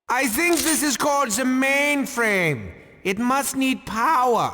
I think this is called the mainframe. It must need power.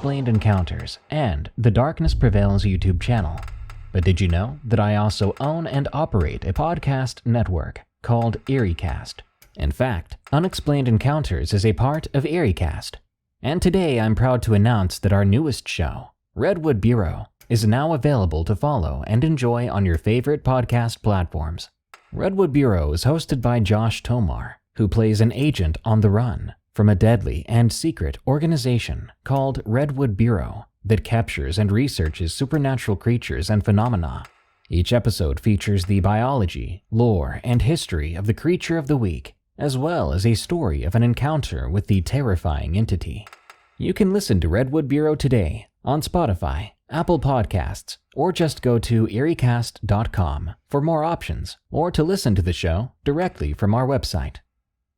Unexplained Encounters and the Darkness Prevails YouTube channel. But did you know that I also own and operate a podcast network called EerieCast? In fact, Unexplained Encounters is a part of EerieCast. And today I'm proud to announce that our newest show, Redwood Bureau, is now available to follow and enjoy on your favorite podcast platforms. Redwood Bureau is hosted by Josh Tomar, who plays an agent on the run from a deadly and secret organization called Redwood Bureau that captures and researches supernatural creatures and phenomena. Each episode features the biology, lore, and history of the creature of the week, as well as a story of an encounter with the terrifying entity. You can listen to Redwood Bureau today on Spotify, Apple Podcasts, or just go to EerieCast.com for more options, or to listen to the show directly from our website.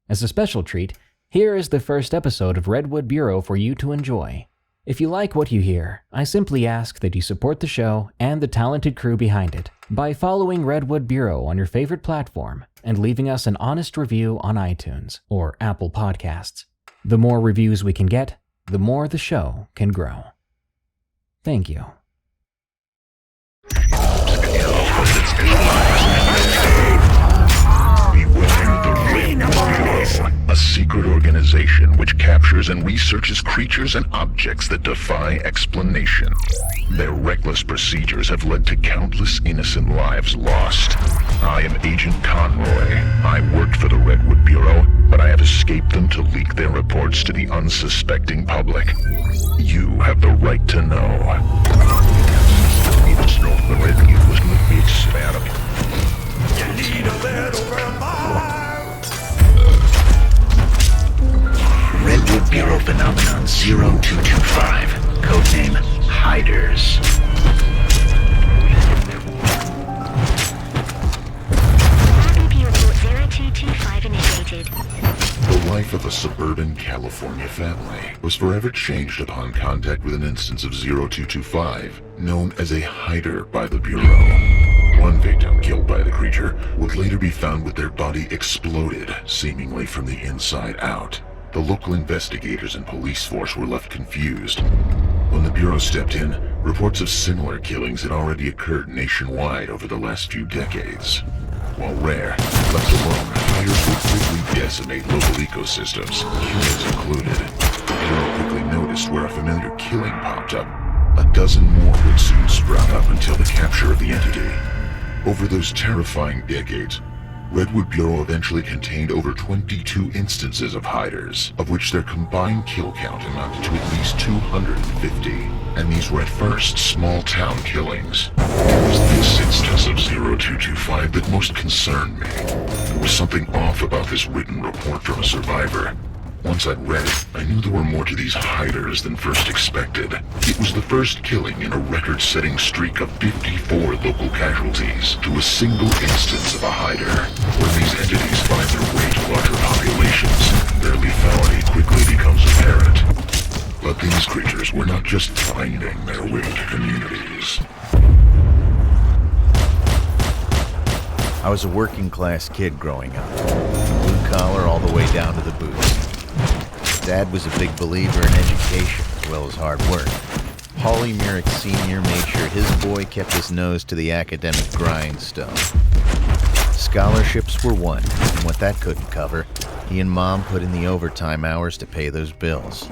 As a special treat, here is the first episode of Redwood Bureau for you to enjoy. If you like what you hear, I simply ask that you support the show and the talented crew behind it by following Redwood Bureau on your favorite platform and leaving us an honest review on iTunes or Apple Podcasts. The more reviews we can get, the more the show can grow. Thank you. A secret organization which captures and researches creatures and objects that defy explanation. Their reckless procedures have led to countless innocent lives lost. I am Agent Conroy. I worked for the Redwood Bureau, but I have escaped them to leak their reports to the unsuspecting public. You have the right to know. You need a little Redwood Bureau Phenomenon 0225, codename Hiders. RBP report 0225 initiated. The life of a suburban California family was forever changed upon contact with an instance of 0225, known as a hider by the Bureau. One victim killed by the creature would later be found with their body exploded, seemingly from the inside out. The local investigators and police force were left confused. When the Bureau stepped in, reports of similar killings had already occurred nationwide over the last few decades. While rare, left alone, fires would quickly decimate local ecosystems, humans included. The Bureau quickly noticed where a familiar killing popped up. A dozen more would soon sprout up until the capture of the entity. Over those terrifying decades, Redwood Bureau eventually contained over 22 instances of hiders, of which their combined kill count amounted to at least 250. And these were at first small-town killings. It was this instance of 0225 that most concerned me. There was something off about this written report from a survivor. Once I'd read it, I knew there were more to these hiders than first expected. It was the first killing in a record-setting streak of 54 local casualties to a single instance of a hider. When these entities find their way to larger populations, their lethality quickly becomes apparent. But these creatures were not just finding their way to communities. I was a working-class kid growing up. Blue collar all the way down to the boots. Dad was a big believer in education as well as hard work. Paulie Myrick Sr. made sure his boy kept his nose to the academic grindstone. Scholarships were one, and what that couldn't cover, he and Mom put in the overtime hours to pay those bills.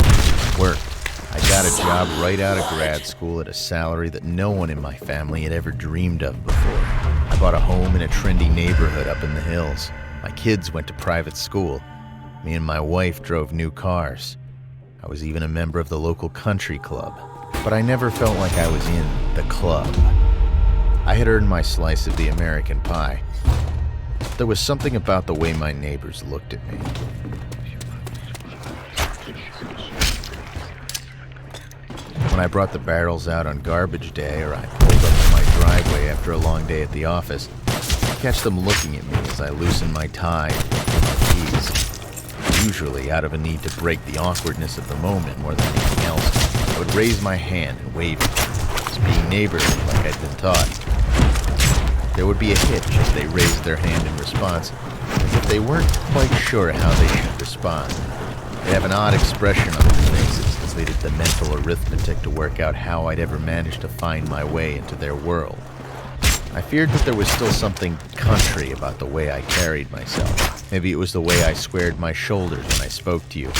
It worked. I got a job right out of grad school at a salary that no one in my family had ever dreamed of before. I bought a home in a trendy neighborhood up in the hills. My kids went to private school. Me and my wife drove new cars. I was even a member of the local country club. But I never felt like I was in the club. I had earned my slice of the American pie. There was something about the way my neighbors looked at me. When I brought the barrels out on garbage day, or I pulled up to my driveway after a long day at the office, I'd catch them looking at me as I loosened my tie and pulled my keys. Usually, out of a need to break the awkwardness of the moment more than anything else, I would raise my hand and wave at them, as being neighborly like I'd been taught. There would be a hitch as they raised their hand in response, as if they weren't quite sure how they should respond. They'd have an odd expression on their faces as they did the mental arithmetic to work out how I'd ever manage to find my way into their world. I feared that there was still something country about the way I carried myself. Maybe it was the way I squared my shoulders when I spoke to you.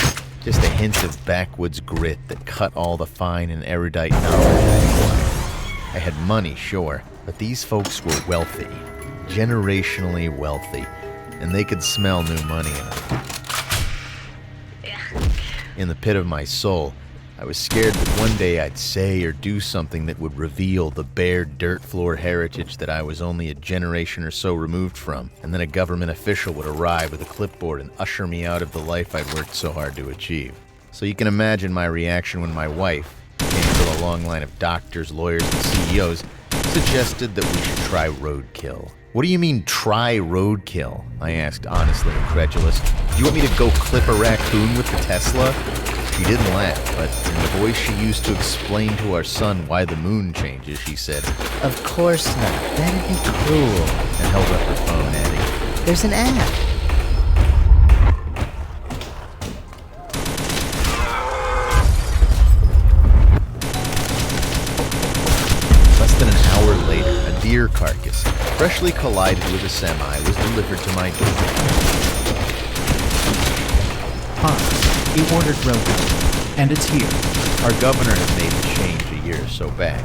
Just a hint of backwoods grit that cut all the fine and erudite knowledge I had money, sure, but these folks were wealthy, generationally wealthy, and they could smell new money in it. In the pit of my soul, I was scared that one day I'd say or do something that would reveal the bare dirt floor heritage that I was only a generation or so removed from, and then a government official would arrive with a clipboard and usher me out of the life I'd worked so hard to achieve. So you can imagine my reaction when my wife, who came from a long line of doctors, lawyers, and CEOs, suggested that we should try roadkill. What do you mean, try roadkill? I asked, honestly incredulous. Do you want me to go clip a raccoon with the Tesla? She didn't laugh, but in the voice she used to explain to our son why the moon changes, she said, Of course not. That'd be cruel. and held up her phone, adding, There's an app. Less than an hour later, a deer carcass, freshly collided with a semi, was delivered to my door. Hi, you ordered roadkill, and it's here. Our governor had made the change a year or so back.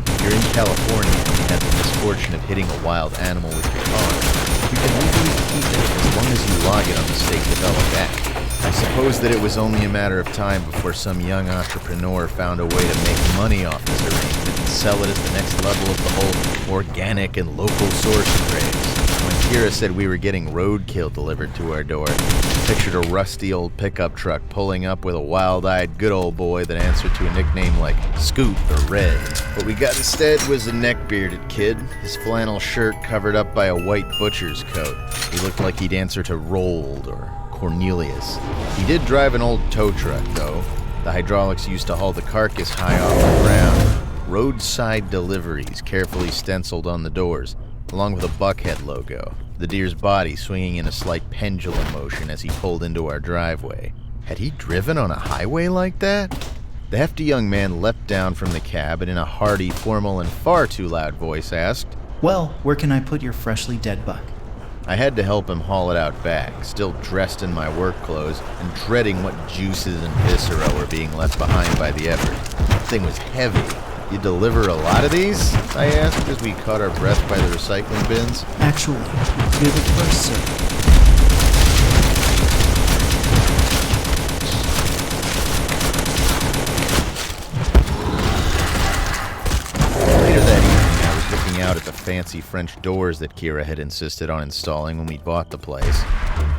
If you're in California and you had the misfortune of hitting a wild animal with your car, you can legally keep it as long as you log it on the state-developed app. I suppose that it was only a matter of time before some young entrepreneur found a way to make money off this arrangement and sell it as the next level of the whole organic and local source craze. When Kira said we were getting roadkill delivered to our door, I pictured a rusty old pickup truck pulling up with a wild-eyed good old boy that answered to a nickname like Scoot or Red. What we got instead was a neck-bearded kid, his flannel shirt covered up by a white butcher's coat. He looked like he'd answer to Rold or Cornelius. He did drive an old tow truck, though. The hydraulics used to haul the carcass high off the ground. Roadside deliveries carefully stenciled on the doors, along with a buckhead logo, the deer's body swinging in a slight pendulum motion as he pulled into our driveway. Had he driven on a highway like that? The hefty young man leapt down from the cab and in a hearty, formal, and far too loud voice asked, Well, where can I put your freshly dead buck? I had to help him haul it out back, still dressed in my work clothes and dreading what juices and viscera were being left behind by the effort. The thing was heavy. You deliver a lot of these? I asked as we caught our breath by the recycling bins. Actually, you're the first, sir. Later that evening, I was looking out at the fancy French doors that Kira had insisted on installing when we bought the place.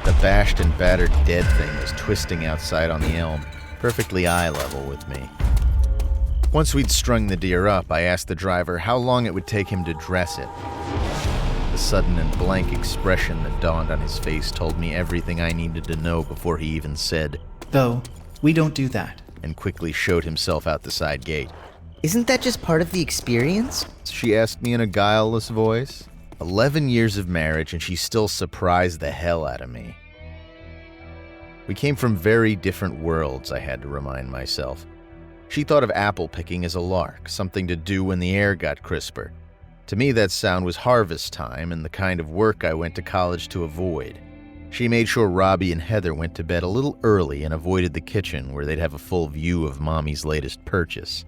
The bashed and battered dead thing was twisting outside on the elm, perfectly eye level with me. Once we'd strung the deer up, I asked the driver how long it would take him to dress it. The sudden and blank expression that dawned on his face told me everything I needed to know before he even said, Though, we don't do that. and quickly showed himself out the side gate. Isn't that just part of the experience? She asked me in a guileless voice. 11 years of marriage and she still surprised the hell out of me. We came from very different worlds, I had to remind myself. She thought of apple picking as a lark, something to do when the air got crisper. To me, that sound was harvest time and the kind of work I went to college to avoid. She made sure Robbie and Heather went to bed a little early and avoided the kitchen where they'd have a full view of Mommy's latest purchase.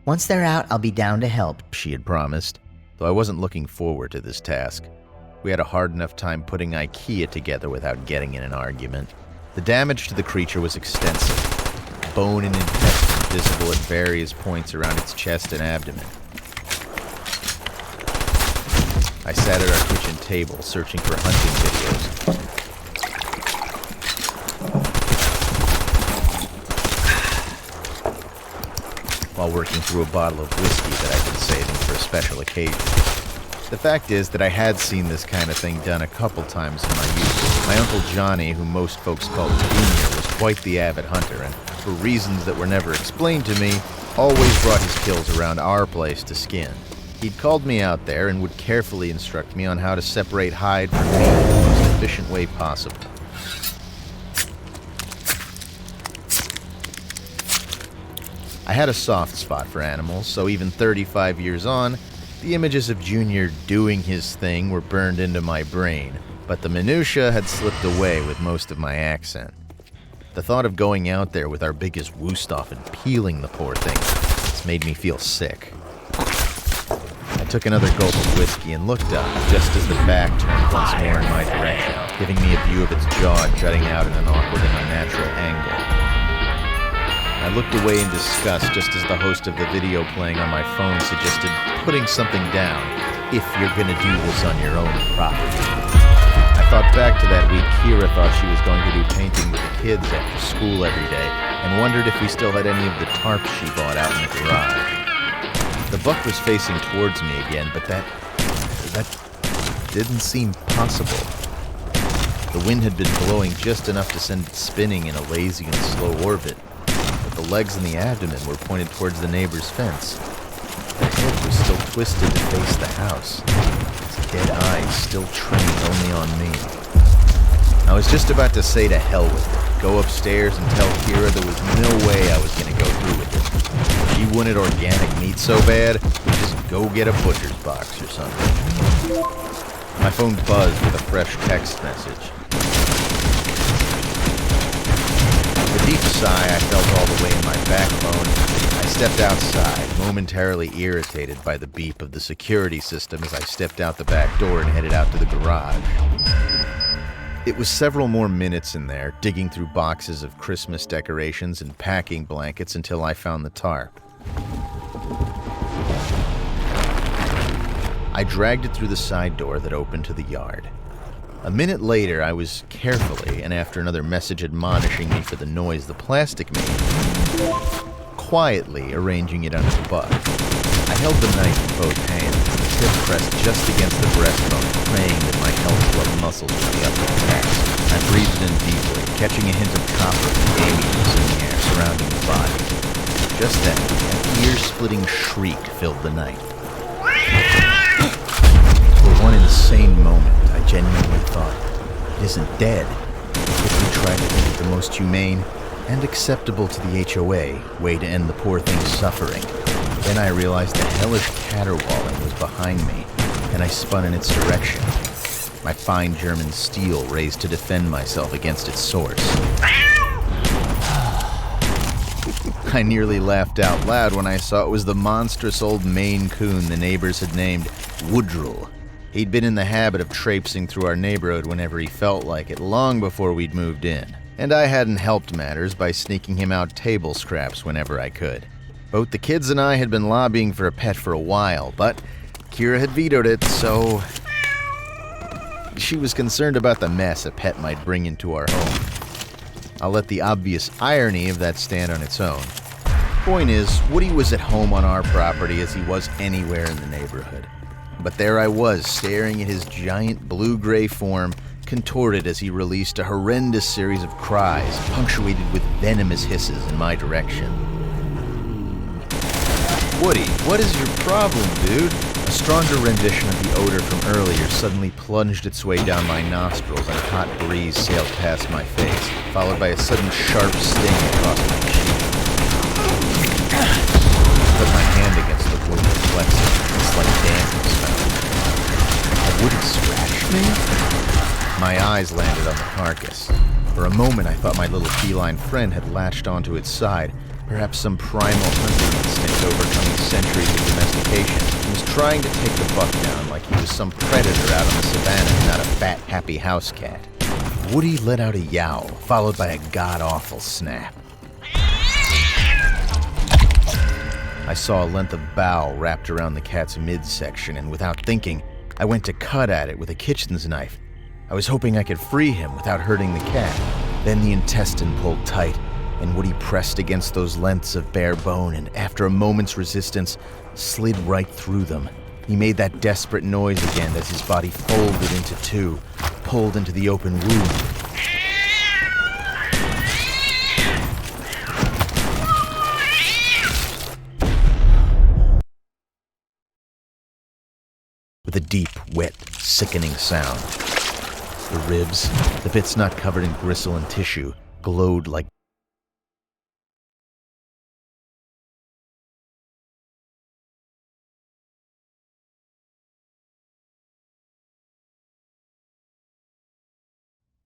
Once they're out, I'll be down to help, She had promised, though I wasn't looking forward to this task. We had a hard enough time putting IKEA together without getting in an argument. The damage to the creature was extensive. Bone and intestine visible at various points around its chest and abdomen. I sat at our kitchen table searching for hunting videos. While working through a bottle of whiskey that I'd been saving for a special occasion. The fact is that I had seen this kind of thing done a couple times in my youth. My Uncle Johnny, who most folks called Junior, was quite the avid hunter, and for reasons that were never explained to me, always brought his kills around our place to skin. He'd called me out there and would carefully instruct me on how to separate hide from meat in the most efficient way possible. I had a soft spot for animals, so even 35 years on, the images of Junior doing his thing were burned into my brain, but the minutia had slipped away with most of my accent. The thought of going out there with our biggest Wusthof and peeling the poor thing just made me feel sick. I took another gulp of whiskey and looked up just as the back turned once more in my direction, giving me a view of its jaw jutting out in an awkward and unnatural angle. I looked away in disgust just as the host of the video playing on my phone suggested putting something down if you're gonna do this on your own property. I thought back to that week Kira thought she was going to do painting with the kids after school every day and wondered if we still had any of the tarps she bought out in the garage. The buck was facing towards me again, but that didn't seem possible. The wind had been blowing just enough to send it spinning in a lazy and slow orbit. The legs and the abdomen were pointed towards the neighbor's fence. The head was still twisted to face the house, its dead eyes still trained only on me. I was just about to say to hell with it, go upstairs and tell Kira there was no way I was going to go through with it. If she wanted organic meat so bad, just go get a butcher's box or something. My phone buzzed with a fresh text message. With a deep sigh I felt all the way in my backbone, I stepped outside, momentarily irritated by the beep of the security system as I stepped out the back door and headed out to the garage. It was several more minutes in there, digging through boxes of Christmas decorations and packing blankets until I found the tarp. I dragged it through the side door that opened to the yard. A minute later, I was carefully, and after another message admonishing me for the noise the plastic made, quietly arranging it under the buck. I held the knife in both hands, the tip pressed just against the breastbone, praying that my health-club muscles would be up to the task. I breathed in deeply, catching a hint of copper and gaminess in the air surrounding the body. Just then, an ear-splitting shriek filled the night. For one insane moment, I genuinely thought, it isn't dead. I quickly tried to think of the most humane and acceptable to the HOA way to end the poor thing's suffering. Then I realized the hellish caterwauling was behind me, and I spun in its direction. My fine German steel raised to defend myself against its source. I nearly laughed out loud when I saw it was the monstrous old Maine Coon the neighbors had named Woodrill. He'd been in the habit of traipsing through our neighborhood whenever he felt like it, long before we'd moved in. And I hadn't helped matters by sneaking him out table scraps whenever I could. Both the kids and I had been lobbying for a pet for a while, but Kira had vetoed it, so she was concerned about the mess a pet might bring into our home. I'll let the obvious irony of that stand on its own. Point is, Woody was at home on our property as he was anywhere in the neighborhood. But there I was, staring at his giant blue-gray form, contorted as he released a horrendous series of cries, punctuated with venomous hisses in my direction. Woody, what is your problem, dude? A stronger rendition of the odor from earlier suddenly plunged its way down my nostrils and a hot breeze sailed past my face, followed by a sudden sharp sting across my cheek. put my hand against the wound and flexed it. It's like dampness found. Would it scratch me? My eyes landed on the carcass. For a moment, I thought my little feline friend had latched onto its side, perhaps some primal hunting instinct overcoming centuries of domestication. He was trying to take the buck down like he was some predator out on the savannah and not a fat, happy house cat. Woody let out a yowl, followed by a god-awful snap. I saw a length of bough wrapped around the cat's midsection, and without thinking, I went to cut at it with a kitchen's knife. I was hoping I could free him without hurting the cat. Then the intestine pulled tight, and Woody pressed against those lengths of bare bone, and after a moment's resistance, slid right through them. He made that desperate noise again as his body folded into two, pulled into the open wound. With a deep, wet, sickening sound. The ribs, the bits not covered in gristle and tissue, glowed like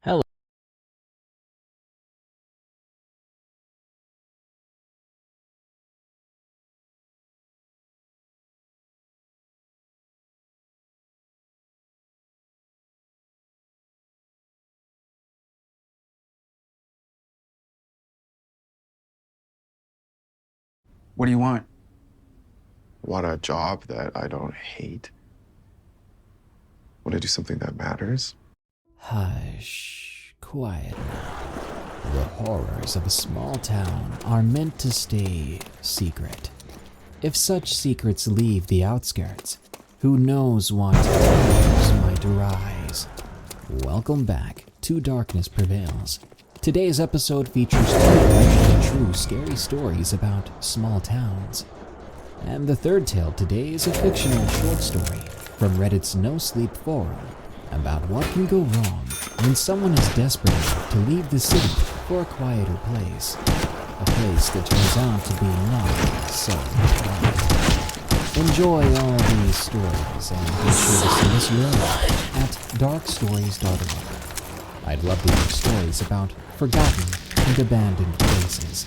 Hello. What do you want? Want a job that I don't hate? Want to do something that matters? Hush, quiet now. The horrors of a small town are meant to stay secret. If such secrets leave the outskirts, who knows what horrors might arise. Welcome back to Darkness Prevails. Today's episode features two allegedly true scary stories about small towns. And the third tale today is a fictional short story from Reddit's No Sleep forum about what can go wrong when someone is desperate enough to leave the city for a quieter place. A place that turns out to be not so quiet. Enjoy all these stories and be sure to send us your own at darkstories.org. I'd love to hear stories about forgotten and abandoned places.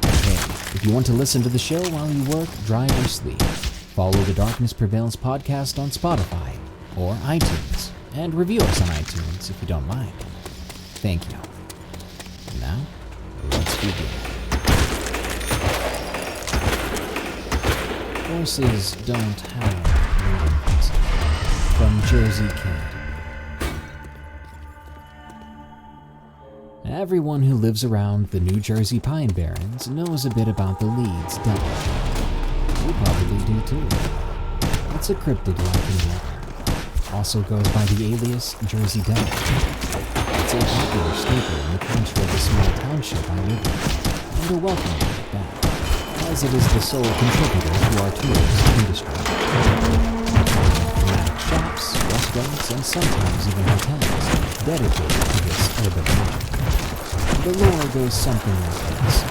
Hey, if you want to listen to the show while you work, drive, or sleep, follow the Darkness Prevails podcast on Spotify or iTunes, and review us on iTunes if you don't mind. Thank you. And now, let's begin. Horses don't have wings. From Jersey Kid. Everyone who lives around the New Jersey Pine Barrens knows a bit about the Leeds Devil. You probably do too. It's a cryptid-like endeavor. Also goes by the alias Jersey Devil. It's a popular staple in the culture of the small township I live in, and a welcome one at that, as it is the sole contributor to our tourist industry. Thematic shops, restaurants, and sometimes even hotels dedicated to this urban legend. The lore goes something like this.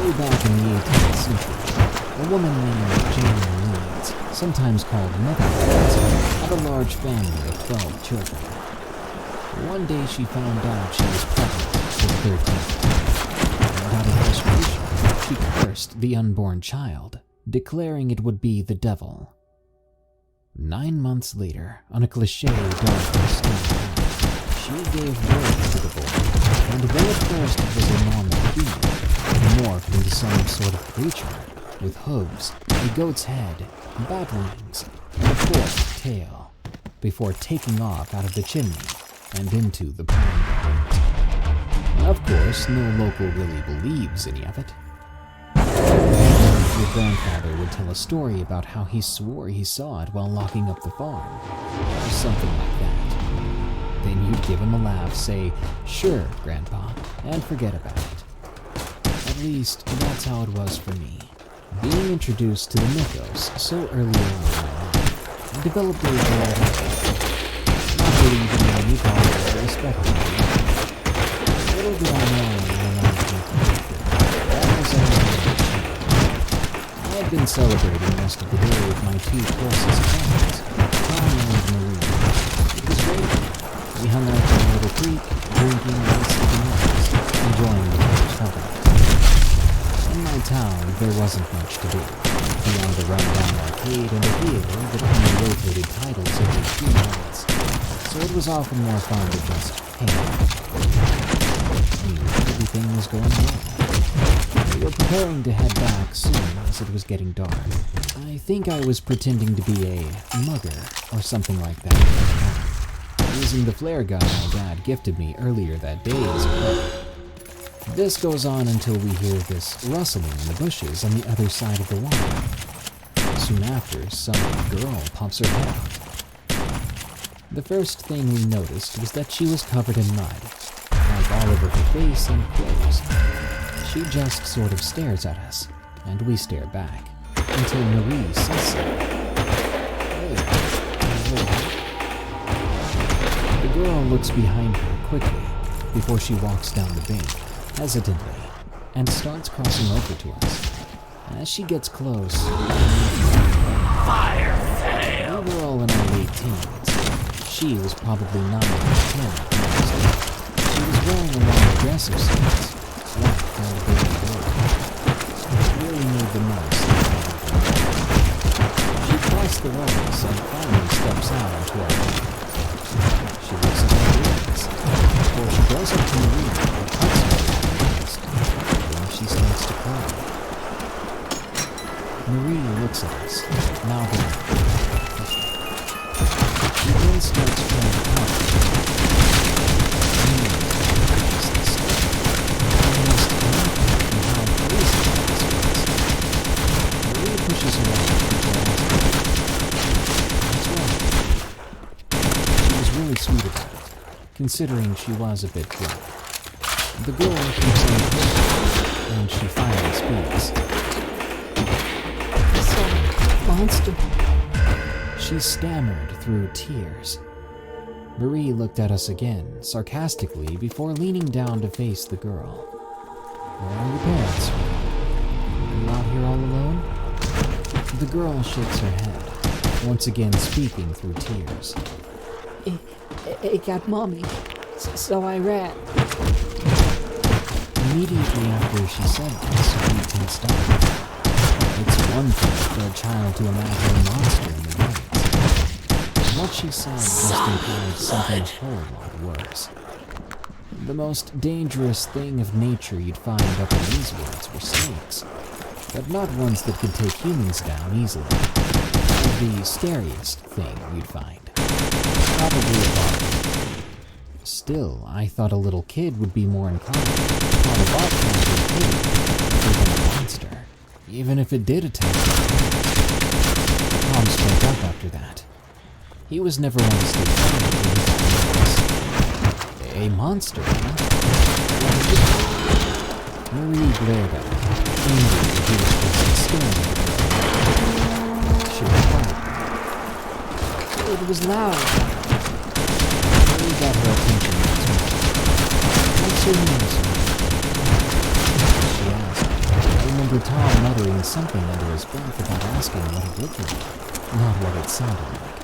Way back in the 18th century, a woman named Jane Leeds, sometimes called Mother Leeds, had a large family of 12 children. One day she found out she was pregnant with 13. And out of frustration, she cursed the unborn child, declaring it would be the devil. 9 months later, on a cliché dark and stone, she gave birth to the boy. And though at first it was a normal human, it morphed into some sort of creature with hooves, a goat's head, bat wings, and a forked tail, before taking off out of the chimney and into the pine barrens. Of course, no local really believes any of it. Your grandfather would tell a story about how he swore he saw it while locking up the farm, or something like that. Then you'd give him a laugh, say, "Sure, Grandpa," and forget about it. At least, that's how it was for me. Being introduced to the mythos so early on in my life, I developed a regard not believing in any powers or respecting them. Little did I know when I was looking, that was only I had been celebrating most of the day with my two closest friends, Tom and Marie. It was great. We hung out by a little creek, drinking and sipping wines, enjoying the weather's company. In my town, there wasn't much to do, beyond a run-down arcade and a theater that only rotated titles every few months, so it was often more fun to just hang out. Everything was going well. We were preparing to head back soon as it was getting dark. I think I was pretending to be a mugger or something like that, using the flare gun my dad gifted me earlier that day as a present. This goes on until we hear this rustling in the bushes on the other side of the wire. Soon after, some girl pops her head out. The first thing we noticed was that she was covered in mud, like all over her face and clothes. She just sort of stares at us, and we stare back, until Marie says something. Hey, the girl looks behind her quickly before she walks down the bank, hesitantly, and starts crossing over to us. As she gets close, fire fail! We were all in our late teens. She was probably 9 or 10 at most. She was wearing a long dress of sorts, black and baby blue. It really made the most. She crossed the roads and finally steps out onto our road. She looks at our wheels, before she goes up to Marie and hugs her at her waist. Then she starts to cry. Marie looks at us, mouthing off. She then starts trying to talk. Marie pushes her out before asking, "What's wrong?" She was really sweet about it, considering she was a bit drunk. The girl keeps on pushing, and she finally speaks. "I saw a monster." She stammered through tears. Marie looked at us again, sarcastically, before leaning down to face the girl. "Where are your parents? Are you out here all alone?" The girl shakes her head, once again speaking through tears. It got mommy, so I ran." Immediately after she said this, we tensed up. It's one thing for a child to imagine a monster in the woods. What she said just implied something a whole lot worse. The most dangerous thing of nature you'd find up in these woods were snakes, but not ones that could take humans down easily. The scariest thing we'd find. Probably a bobcat. Still, I thought a little kid would be more inclined to call a bobcat a kid than a monster, even if it did attack you. Tom spoke up after that. He was never one to stay silent when he got nervous. A monster, huh? Marie glared at him, angry that he was just staring at her. She replied, "It was loud." Marie got her attention once more. "What's your name, sir?" she asked. I remember Tom muttering something under his breath about asking what it looked like, not what it sounded like.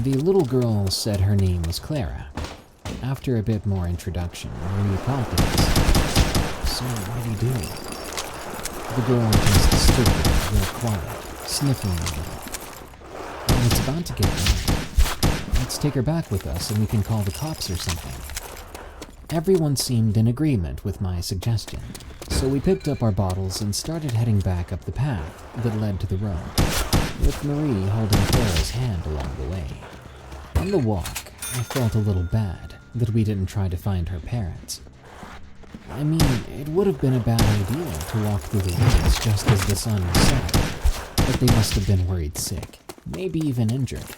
The little girl said her name was Clara. After a bit more introduction, Marie prompted us. "So, what are you doing?" The girl just stood there, real quiet, sniffling a little. "And it's about to get dark. Let's take her back with us and we can call the cops or something." Everyone seemed in agreement with my suggestion, so we picked up our bottles and started heading back up the path that led to the road, with Marie holding Clara's hand along the way. On the walk, I felt a little bad that we didn't try to find her parents. I mean, it would have been a bad idea to walk through the woods just as the sun was setting, but they must have been worried sick, maybe even injured.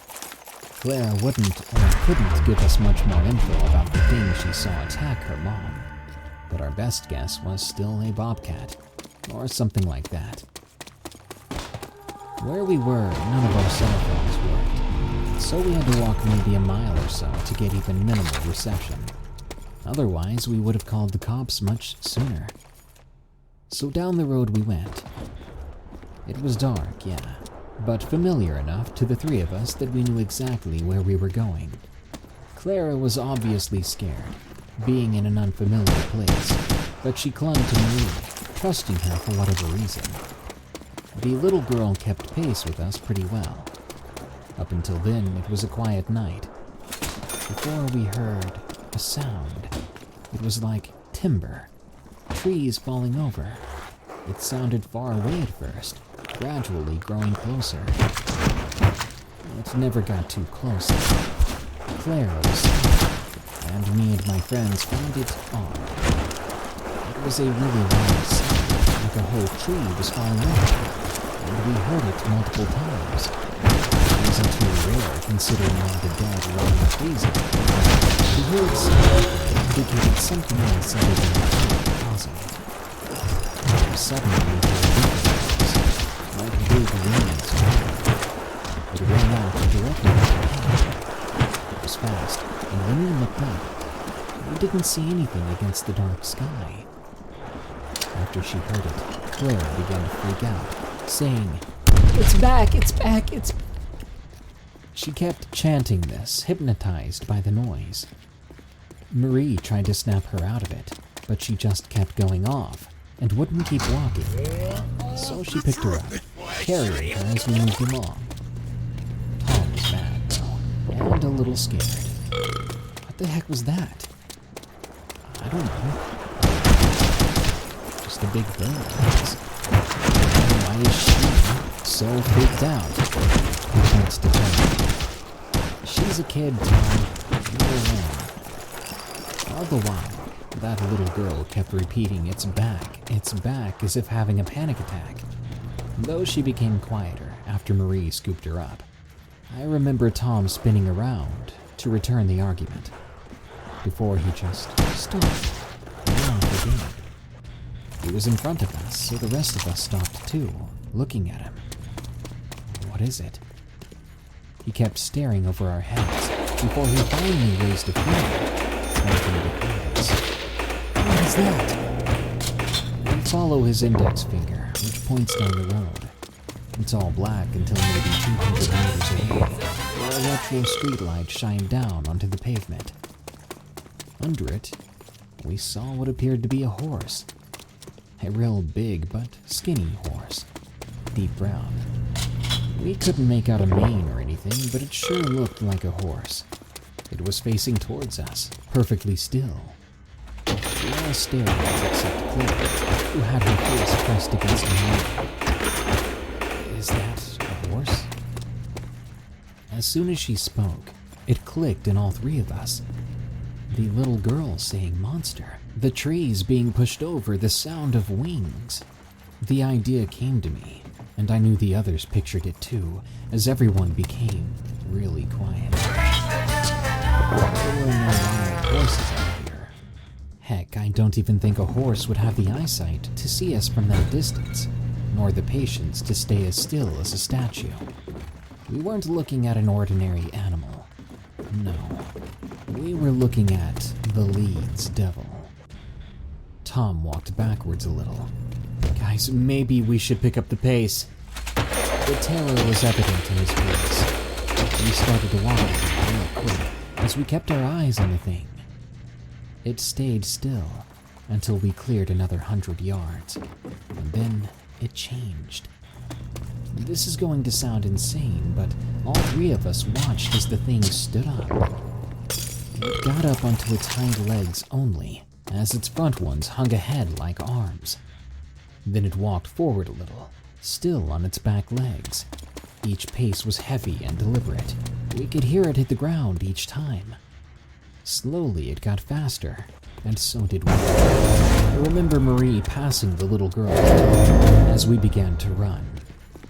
Clara wouldn't or couldn't give us much more info about the thing she saw attack her mom, but our best guess was still a bobcat, or something like that. Where we were, none of our cell phones worked, so we had to walk maybe a mile or so to get even minimal reception. Otherwise, we would have called the cops much sooner. So down the road we went. It was dark, yeah, but familiar enough to the three of us that we knew exactly where we were going. Clara was obviously scared, being in an unfamiliar place, but she clung to Marie, trusting her for whatever reason. The little girl kept pace with us pretty well. Up until then, it was a quiet night. Before we heard a sound. It was like timber, trees falling over. It sounded far away at first, gradually growing closer. It never got too close. Clara was scared, and me and my friends found it odd. It was a really loud sound, like a whole tree was falling over, and we heard it multiple times. It wasn't too rare considering all the dead lying trees out there. The weird sound indicated something else other than the tree causing it. Suddenly we heard noise, like big wings. It ran out directly at our head. It was fast, and when we looked up, we didn't see anything against the dark sky. After she heard it, Clara began to freak out, saying, "It's back, it's back, it's..." She kept chanting this, hypnotized by the noise. Marie tried to snap her out of it, but she just kept going off and wouldn't keep walking. So she picked her up, carrying her as we moved along. Tom was mad, though, and a little scared. What the heck was that? I don't know. Just a big bird, I guess. Why is she so freaked out? He points to Tom. She's a kid, Tom. Leave her alone. All the while, that little girl kept repeating, it's back, as if having a panic attack. Though she became quieter after Marie scooped her up. I remember Tom spinning around to return the argument, before he just stopped and laughed again. He was in front of us, so the rest of us stopped too, looking at him. What is it? He kept staring over our heads before he finally raised a finger, pointing to us. What is that? We follow his index finger, which points down the road. It's all black until maybe 200 meters away, where electro streetlights shine down onto the pavement. Under it, we saw what appeared to be a horse. A real big but skinny horse, deep brown. We couldn't make out a mane or anything, but it sure looked like a horse. It was facing towards us, perfectly still. We all stared at it except Clara, who had her face pressed against the mirror. Is that a horse? As soon as she spoke, it clicked in all three of us. The little girl saying monster, the trees being pushed over, the sound of wings. The idea came to me, and I knew the others pictured it too, as everyone became really quiet. There were no wild horses out here. Heck, I don't even think a horse would have the eyesight to see us from that distance, nor the patience to stay as still as a statue. We weren't looking at an ordinary animal. No, we were looking at the Leeds devil. Tom walked backwards a little. Guys, maybe we should pick up the pace. The terror was evident in his face. We started to walk real quick as we kept our eyes on the thing. It stayed still until we cleared another 100 yards, and then it changed. This is going to sound insane, but all three of us watched as the thing stood up. It got up onto its hind legs only, as its front ones hung ahead like arms. Then it walked forward a little, still on its back legs. Each pace was heavy and deliberate. We could hear it hit the ground each time. Slowly it got faster, and so did we. I remember Marie passing the little girl as we began to run.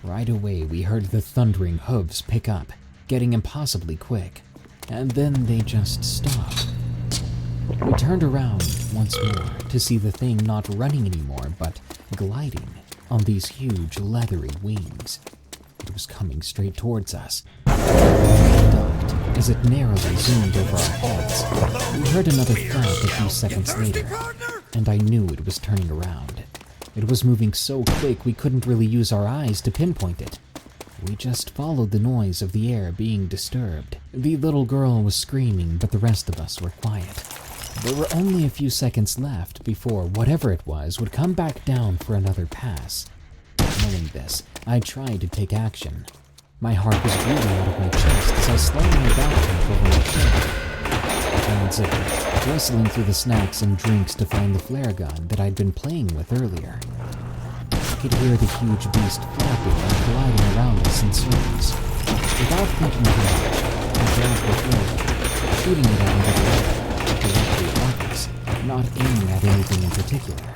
Right away we heard the thundering hooves pick up, getting impossibly quick, and then they just stopped. We turned around once more to see the thing not running anymore, but gliding on these huge leathery wings. It was coming straight towards us. We ducked as it narrowly zoomed over our heads. We heard another thud a few seconds later, and I knew it was turning around. It was moving so quick we couldn't really use our eyes to pinpoint it. We just followed the noise of the air being disturbed. The little girl was screaming, but the rest of us were quiet. There were only a few seconds left before whatever it was would come back down for another pass. Knowing this, I tried to take action. My heart was beating out of my chest as I slung my backpack over my shoulder. I found Zipper, wrestling through the snacks and drinks to find the flare gun that I'd been playing with earlier. I could hear the huge beast flapping and gliding around us in circles. Without thinking too much, I grabbed the flare gun, shooting it out into the air, directly at us, not aiming at anything in particular.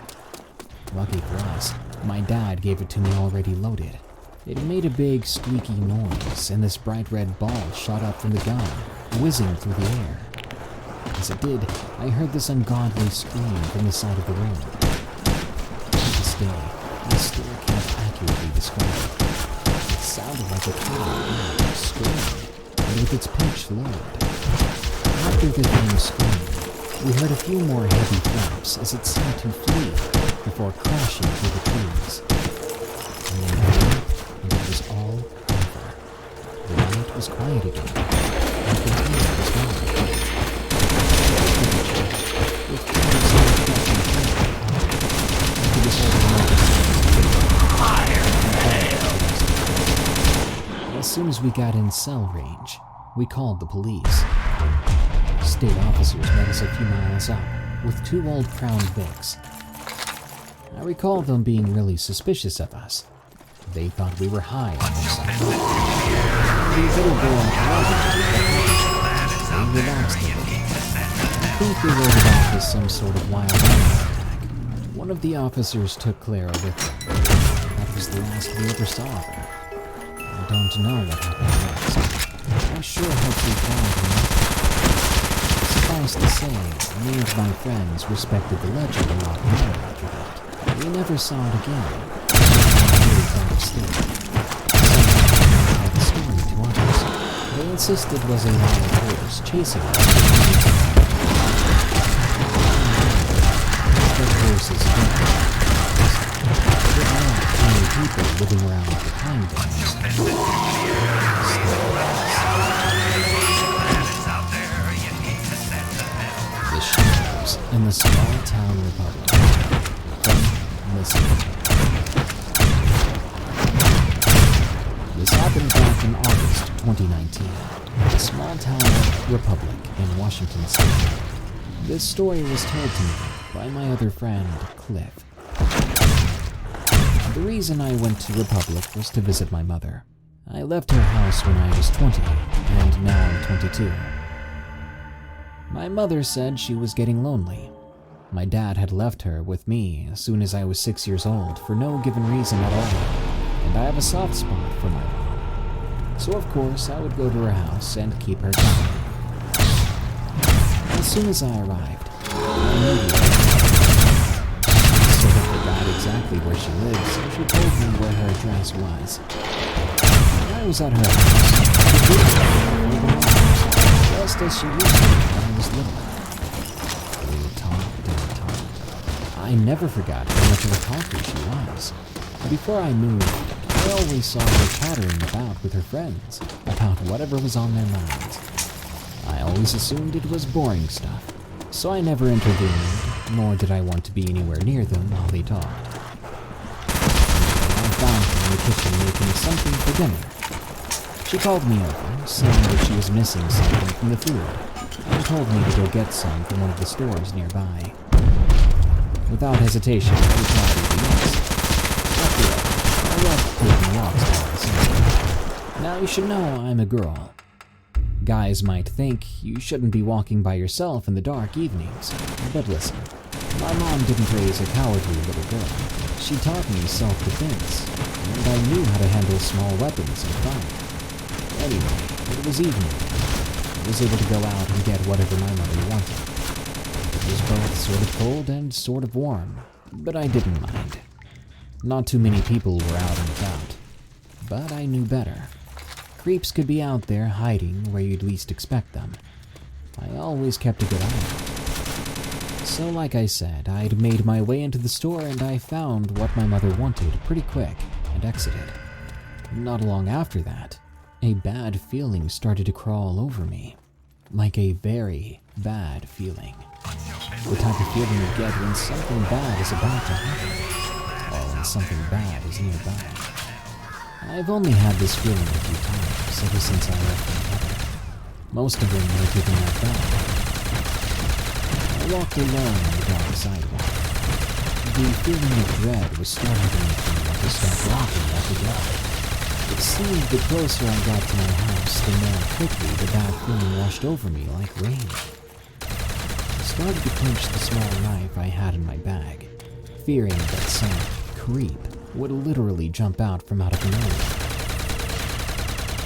Lucky for us, my dad gave it to me already loaded. It made a big squeaky noise, and this bright red ball shot up from the gun, whizzing through the air. As it did, I heard this ungodly scream from the side of the room. To this day, I still can't accurately describe it. It sounded like a killer screaming, and with its pitch lowered. After the thing screamed, we heard a few more heavy flaps as it seemed to flee before crashing through the trees. And then it was all over. The night was quiet again, and the wind was gone. With clouds of crushing thunder, I could As soon as we got in cell range, we called the police. State officers met us a few miles out with 2 old Crown Vics. I recall them being really suspicious of us. They thought we were high on something. The little girl they relaxed a little. I think they wrote it off as some sort of wild animal attack. One of the officers took Clara with them. That was the last we ever saw of her. I don't know what happened next. I sure hope we found her. Suffice to say, me and my friends respected the legend a lot more after that. We never saw it again. The story to others. They insisted it was a wild horse chasing us. That horse is dead. There are not many people living around the time dance. The shadows in the small town republic. From Mississippi. This happened back in August 2019, a small-town republic in Washington State. This story was told to me by my other friend, Cliff. The reason I went to Republic was to visit my mother. I left her house when I was 20, and now I'm 22. My mother said she was getting lonely. My dad had left her with me as soon as I was 6 years old for no given reason at all. And I have a soft spot for my mom. So of course I would go to her house and keep her company. As soon as I arrived, I immediately sort of forgot exactly where she lives, so she told me where her address was. I was at her house, just as she used to when I was little. We talked and talked. I never forgot how much of a talker she was. Before I moved, I always saw her chattering about with her friends, about whatever was on their minds. I always assumed it was boring stuff, so I never intervened, nor did I want to be anywhere near them while they talked. I found her in the kitchen making something for dinner. She called me over, saying that she was missing something from the food, and told me to go get some from one of the stores nearby. Without hesitation, I replied with a yes. I love taking walks by myself. Now you should know I'm a girl. Guys might think you shouldn't be walking by yourself in the dark evenings, but listen, my mom didn't raise a cowardly little girl. She taught me self-defense, and I knew how to handle small weapons and fire. Anyway, it was evening. I was able to go out and get whatever my mother wanted. It was both sort of cold and sort of warm, but I didn't mind. Not too many people were out and about, but I knew better. Creeps could be out there hiding where you'd least expect them. I always kept a good eye out. So like I said, I'd made my way into the store and I found what my mother wanted pretty quick and exited. Not long after that, a bad feeling started to crawl over me. Like a very bad feeling. The type of feeling you get when something bad is about to happen, or when something bad is nearby. I've only had this feeling a few times ever since I left my mother. Most of them weren't even that bad. I walked alone on the dark sidewalk. The feeling of dread was starting to make me want to start walking like a dog. It seemed the closer I got to my house, the more quickly the bad feeling washed over me like rain. I started to clench the small knife I had in my bag, fearing that some creep would literally jump out from out of nowhere.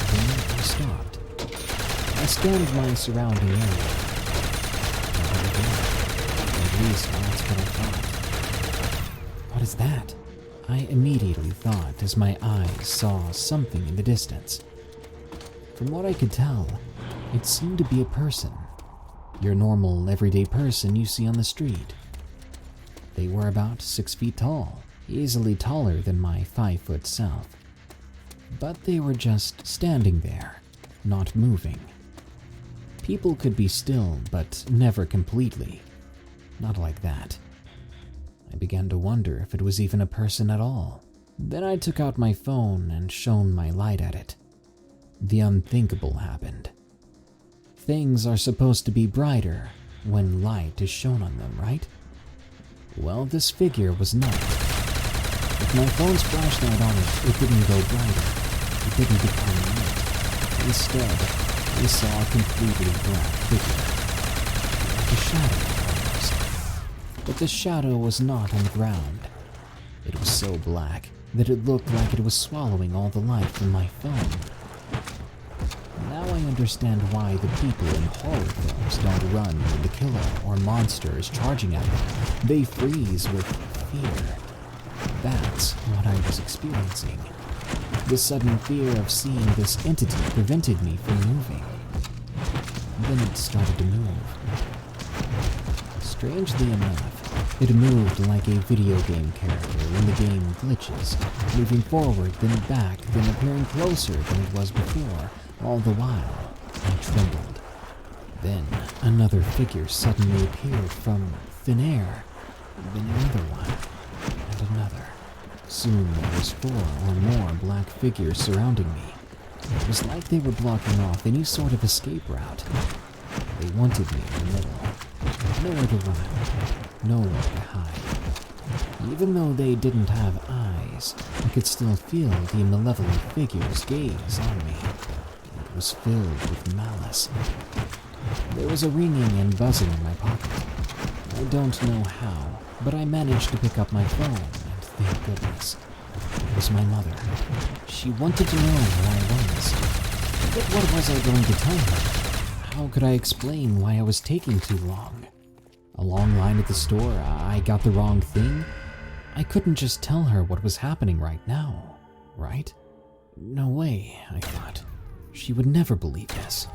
Then I stopped. I scanned my surrounding area. Not again. At least that's what I thought. What is that? I immediately thought as my eyes saw something in the distance. From what I could tell, it seemed to be a person. Your normal, everyday person you see on the street. They were about 6 feet tall, easily taller than my 5-foot self. But they were just standing there, not moving. People could be still, but never completely. Not like that. I began to wonder if it was even a person at all. Then I took out my phone and shone my light at it. The unthinkable happened. Things are supposed to be brighter when light is shown on them, right? Well, this figure was not. If my phone's flashlight on it, it didn't go brighter. It didn't become lit. Instead, I saw a completely black figure. Like a shadow, almost. But the shadow was not on the ground. It was so black that it looked like it was swallowing all the light from my phone. Now I understand why the people in horror films don't run when the killer or monster is charging at them. They freeze with fear. That's what I was experiencing. The sudden fear of seeing this entity prevented me from moving. Then it started to move. Strangely enough, it moved like a video game character when the game glitches, moving forward, then back, then appearing closer than it was before. All the while, I trembled. Then another figure suddenly appeared from thin air, then another one, and another. Soon there was 4 or more black figures surrounding me. It was like they were blocking off any sort of escape route. They wanted me in the middle. Nowhere to run, nowhere to hide. Even though they didn't have eyes, I could still feel the malevolent figure's gaze on me. It was filled with malice. There was a ringing and buzzing in my pocket. I don't know how, but I managed to pick up my phone, and thank goodness. It was my mother. She wanted to know where I was. But what was I going to tell her? How could I explain why I was taking too long? A long line at the store, I got the wrong thing? I couldn't just tell her what was happening right now, right? No way, I thought. She would never believe this.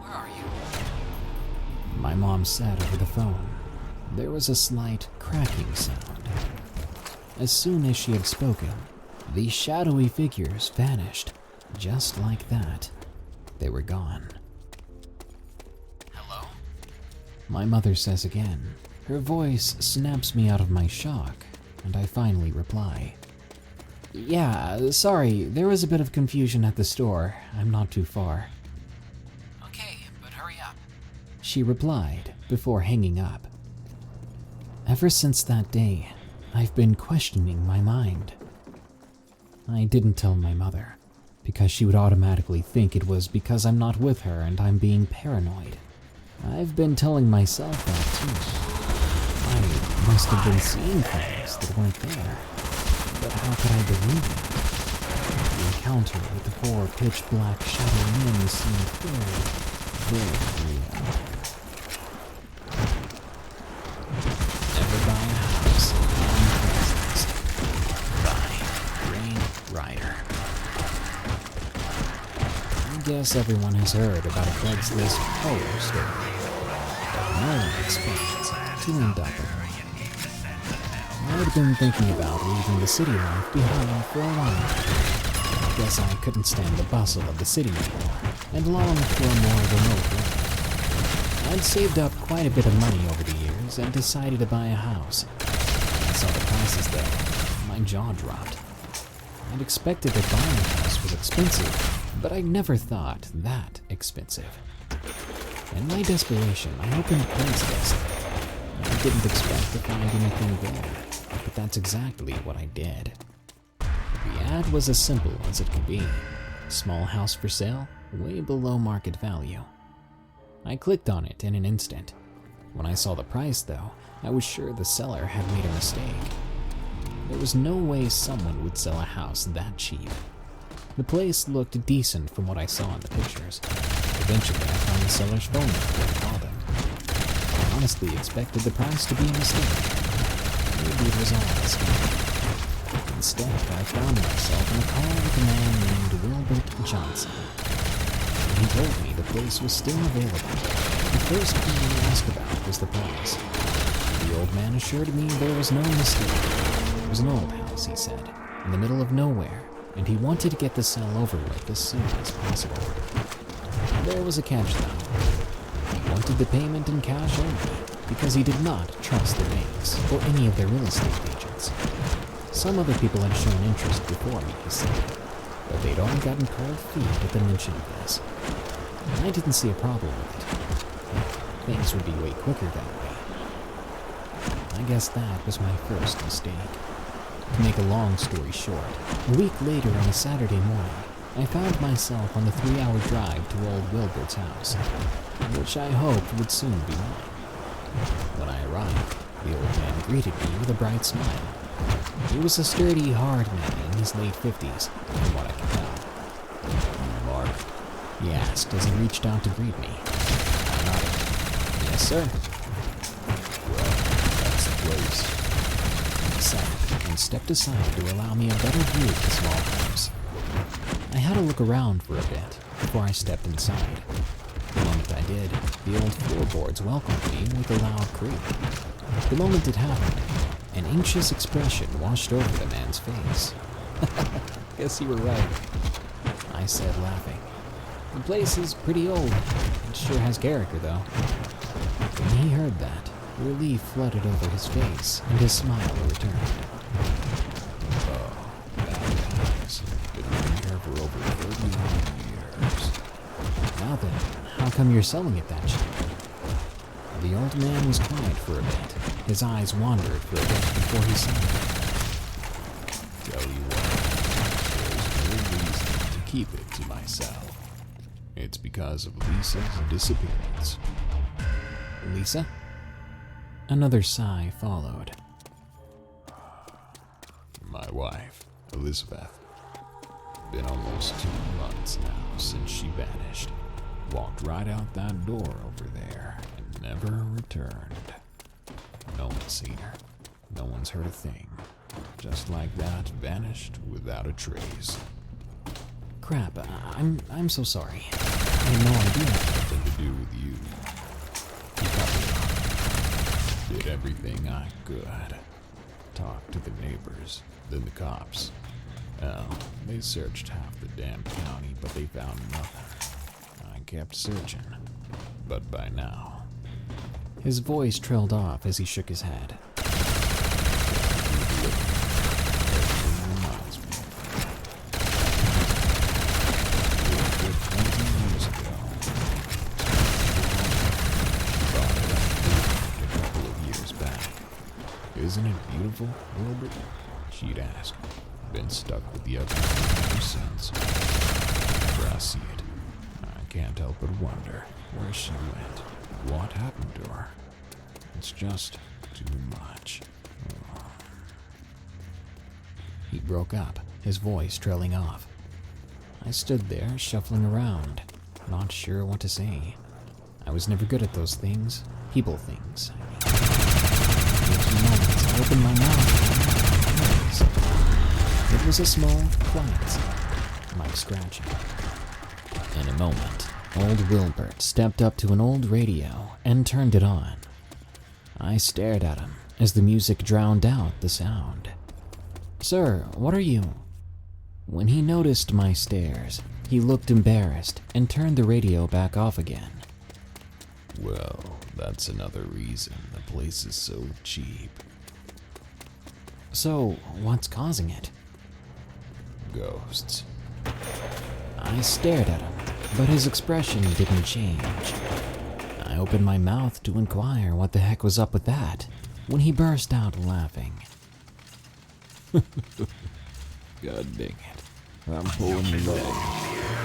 Where are you? My mom said over the phone. There was a slight cracking sound. As soon as she had spoken, the shadowy figures vanished, just like that. They were gone. Hello? My mother says again. Her voice snaps me out of my shock, and I finally reply. Yeah, sorry, there was a bit of confusion at the store. I'm not too far. Okay, but hurry up. She replied before hanging up. Ever since that day, I've been questioning my mind. I didn't tell my mother, because she would automatically think it was because I'm not with her and I'm being paranoid. I've been telling myself that too. I must have been seeing things that weren't there. But how could I believe it? The encounter with the 4 pitch-black shadow men seemed very real. Never buy a house on Craigslist. By Rain Rider. I guess everyone has heard about a Craigslist horror story, but no one explains it. to end up in. I'd been thinking about leaving the city life behind for a while. I guess I couldn't stand the bustle of the city anymore, and longed for a more remote life. I'd saved up quite a bit of money over the years and decided to buy a house. When I saw the prices though, my jaw dropped. I'd expected that buying a house was expensive, but I never thought that expensive. In my desperation, I opened Craigslist. I didn't expect to find anything there, but that's exactly what I did. The ad was as simple as it could be. Small house for sale, way below market value. I clicked on it in an instant. When I saw the price though, I was sure the seller had made a mistake. There was no way someone would sell a house that cheap. The place looked decent from what I saw in the pictures. Eventually, I found the seller's phone number and called him. I honestly expected the price to be a mistake. Maybe it was all a scheme. Instead, I found myself in a call with a man named Wilbert Johnson. He told me the place was still available. The first thing he asked about was the price. The old man assured me there was no mistake. It was an old house, he said, in the middle of nowhere, and he wanted to get the sale over with as soon as possible. There was a catch though. He wanted the payment in cash only, because he did not trust the banks or any of their real estate agents. Some other people had shown interest before me, he said, but they'd all gotten cold feet at the mention of this. I didn't see a problem with it. Things would be way quicker that way. I guess that was my first mistake. To make a long story short, a week later on a Saturday morning, I found myself on the 3-hour drive to old Wilbert's house, which I hoped would soon be mine. When I arrived, the old man greeted me with a bright smile. He was a sturdy, hard man in his late 50s, from what I could tell. "Mark?" he asked as he reached out to greet me. I nodded. "Yes, sir." "Well, that's the place," he said, and stepped aside to allow me a better view of the small house. I had to look around for a bit before I stepped inside. The moment I did, the old floorboards welcomed me with a loud creak. The moment it happened, an anxious expression washed over the man's face. "Guess you were right," I said, laughing. "The place is pretty old. It sure has character, though." When he heard that, relief flooded over his face, and his smile returned. "Oh, that has been here for over 30 years. Now then, how come you're selling it that cheap?" The old man was quiet for a bit. His eyes wandered for a bit before he said, "Tell you what, there's no reason to keep it to myself. It's because of Lisa's disappearance." "Lisa?" Another sigh followed. "My wife, Elizabeth. Been almost 2 months now since she vanished. Walked right out that door over there and never returned. No one's seen her. No one's heard a thing. Just like that, vanished without a trace." "Crap, I'm so sorry. I had no idea." "Nothing to do with you. You cut me off. Did everything I could. Talked to the neighbors, then the cops. Well, they searched half the damn county, but they found nothing. I kept searching, but by now..." His voice trailed off as he shook his head. "Everything reminds me. It was good 20 years ago. Bought it up a couple of years back. Isn't it beautiful, Wilbert?" she'd ask. "Been stuck with the other ever since. Whenever I see it, I can't help but wonder where she went, what happened to her. It's just too much." Oh. He broke up, his voice trailing off. I stood there, shuffling around, not sure what to say. I was never good at those things, people things. In a few moments, I opened my mouth. It was a small, quiet sound, like scratching. In a moment, old Wilbert stepped up to an old radio and turned it on. I stared at him as the music drowned out the sound. "Sir, what are you?" When he noticed my stares, he looked embarrassed and turned the radio back off again. "Well, that's another reason the place is so cheap." "So, what's causing it?" "Ghosts." I stared at him, but his expression didn't change. I opened my mouth to inquire what the heck was up with that, when he burst out laughing. "God dang it, I'm pulling your leg.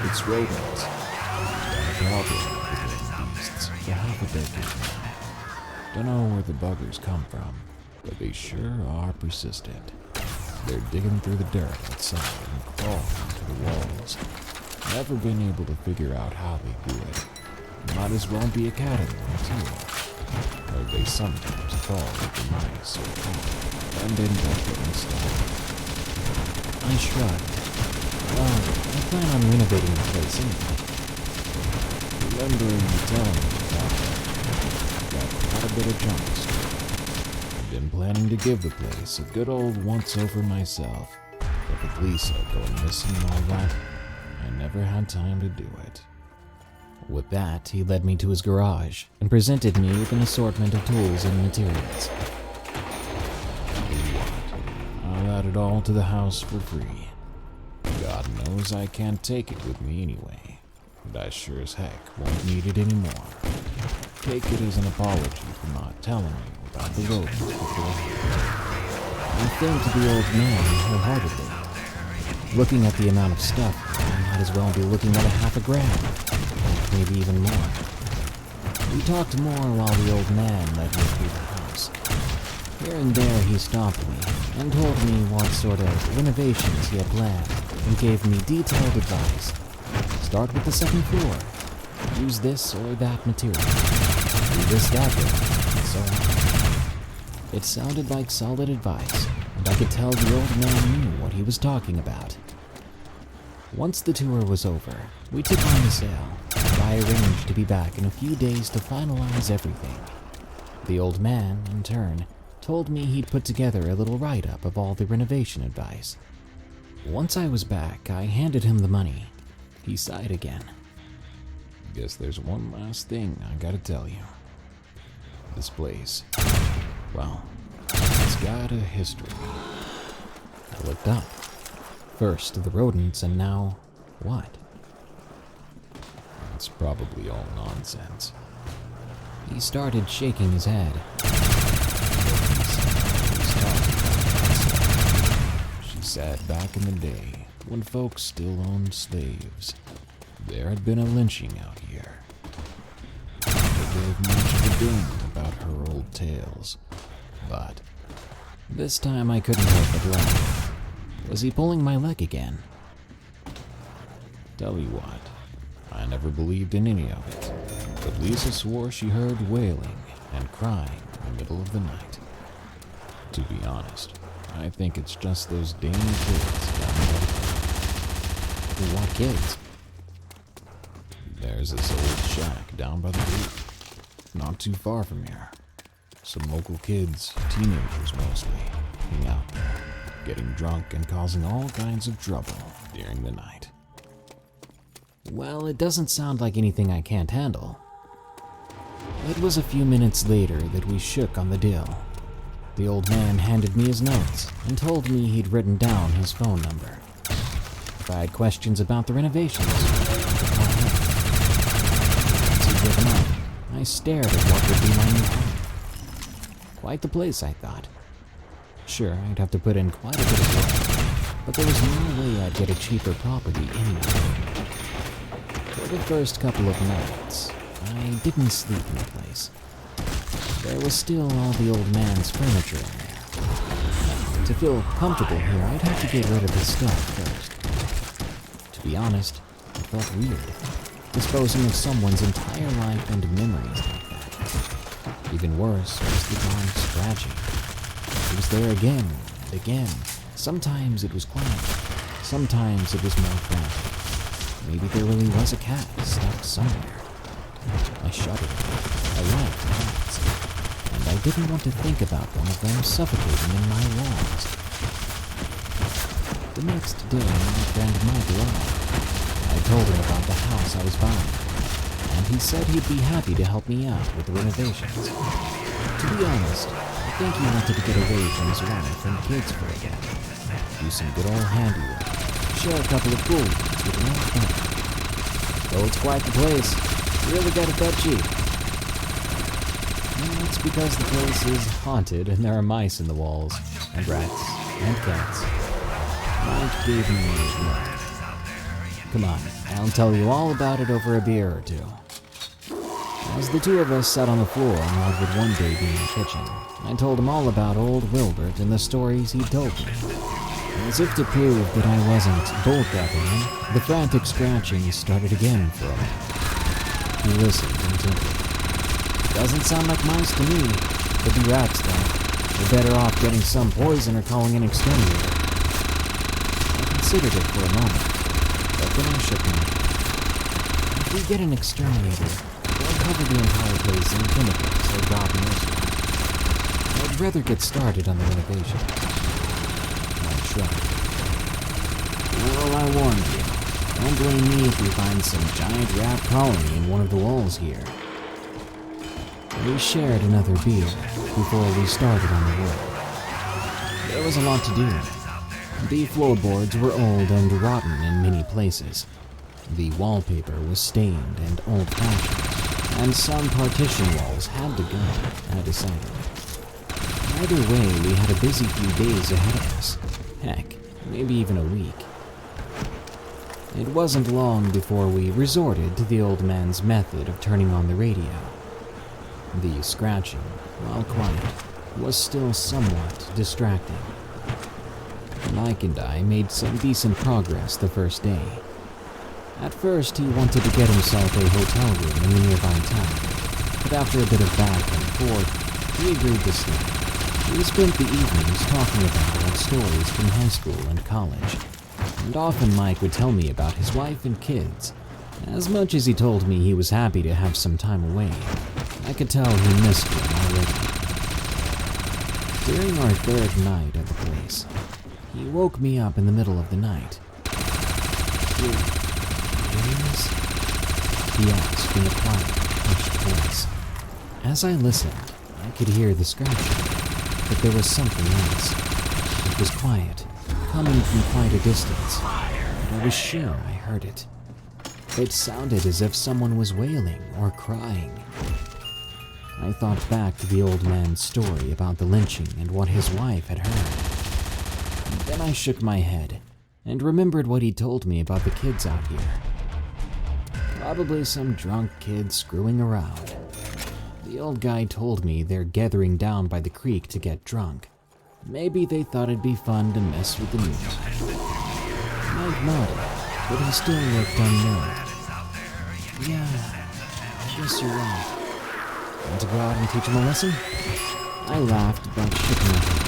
It's rodents. Got a problem with those beasts for half a decade now. Don't know where the buggers come from, but they sure are persistent. They're digging through the dirt outside and crawling into the walls. Never been able to figure out how they do it. Might as well be a cat in there, too. Or they sometimes crawl with the mice or cat and end up getting stuck." I shrugged. "Well, I plan on renovating the place anyway." "Remembering you telling me about that, I've got quite a bit of junk still. I've been planning to give the place a good old once-over myself, but with Lisa going missing and all that, I never had time to do it." With that, he led me to his garage and presented me with an assortment of tools and materials. "I'll add it all to the house for free. God knows I can't take it with me anyway, and I sure as heck won't need it anymore. Take it as an apology for not telling you about the rodents beforehand." I thanked the old man wholeheartedly. Looking at the amount of stuff, I might as well be looking at a half a grand, maybe even more. We talked more while the old man led me through the house. Here and there he stopped me and told me what sort of renovations he had planned and gave me detailed advice. Start with the second floor. Use this or that material. Do this that way, and so on. It sounded like solid advice, and I could tell the old man knew what he was talking about. Once the tour was over, we took on the sale, and I arranged to be back in a few days to finalize everything. The old man, in turn, told me he'd put together a little write-up of all the renovation advice. Once I was back, I handed him the money. He sighed again. "Guess there's one last thing I gotta tell you. This place, well, it's got a history." I looked up. First the rodents, and now what? "It's probably all nonsense." He started shaking his head. She said back in the day, when folks still owned slaves, there had been a lynching out here. Never gave much of a damn about her old tales, but this time I couldn't help but laugh. Was he pulling my leg again? Tell you what, I never believed in any of it, but Lisa swore she heard wailing and crying in the middle of the night. To be honest, I think it's just those damn kids down there. What kids? There's this old shack down by the gate, not too far from here. Some local kids, teenagers mostly, hang out there, getting drunk and causing all kinds of trouble during the night. Well, it doesn't sound like anything I can't handle. It was a few minutes later that we shook on the deal. The old man handed me his notes and told me he'd written down his phone number. If I had questions about the renovations, I could call him. Once he'd given up, I stared at what would be my new home. Quite the place, I thought. Sure, I'd have to put in quite a bit of work, but there was no way I'd get a cheaper property anyway. For the first couple of nights, I didn't sleep in the place. There was still all the old man's furniture in there. To feel comfortable here, I'd have to get rid of his stuff first. To be honest, it felt weird, disposing of someone's entire life and memories like that. Even worse was the darn scratching. It was there again and again. Sometimes it was quiet, sometimes it was more frantic. Maybe there really was a cat stuck somewhere. I shuddered. I liked cats. and I didn't want to think about one of them suffocating in my walls. The next day, my friend Mike arrived. I told him about the house I was buying, and he said he'd be happy to help me out with the renovations. To be honest, I think he wanted to get away from his wife and kids for a bit. Do some good old handiwork, share a couple of cool ones with an old friend. Oh, it's quite the place. You really got it that cheap. Well, it's because the place is haunted and there are mice in the walls, and rats, and cats. Mike gave me a look. Come on, I'll tell you all about it over a beer or two. As the two of us sat on the floor on what would one day be my kitchen, I told him all about old Wilbert and the stories he'd told me. As if to prove that I wasn't bullcrapping him, the frantic scratching started again for a minute. He listened intently. Doesn't sound like mice to me. Could be rats, though. We're better off getting some poison or calling an exterminator. I considered it for a moment, but then I shook my head. If we get an exterminator, they'll cover the entire place in chemicals or drop moisture. I'd rather get started on the renovation. I shrugged. Well, I warned you. Don't blame me if we find some giant rat colony in one of the walls here. We shared another beer before we started on the work. There was a lot to do. The floorboards were old and rotten in many places. The wallpaper was stained and old-fashioned, and some partition walls had to go, I decided. Either way, we had a busy few days ahead of us. Heck, maybe even a week. It wasn't long before we resorted to the old man's method of turning on the radio. The scratching, while quiet, was still somewhat distracting. Mike and I made some decent progress the first day. At first, he wanted to get himself a hotel room in the nearby town, but after a bit of back and forth, he agreed to stay. We spent the evenings talking about old stories from high school and college, and often Mike would tell me about his wife and kids. As much as he told me he was happy to have some time away, I could tell he missed them already. During our third night at the place, he woke me up in the middle of the night. "You hearing this?" he asked in a quiet, hushed voice. As I listened, I could hear the scratching, but there was something else. It was quiet, coming from quite a distance, but I was sure I heard it. It sounded as if someone was wailing or crying. I thought back to the old man's story about the lynching and what his wife had heard. Then I shook my head and remembered what he told me about the kids out here. Probably some drunk kid screwing around. The old guy told me they're gathering down by the creek to get drunk. Maybe they thought it'd be fun to mess with the new guy. Mike nodded, but he still looked unnerved. "Yeah, I guess you're right. Want to go out and teach him a lesson?" I laughed but shook my head.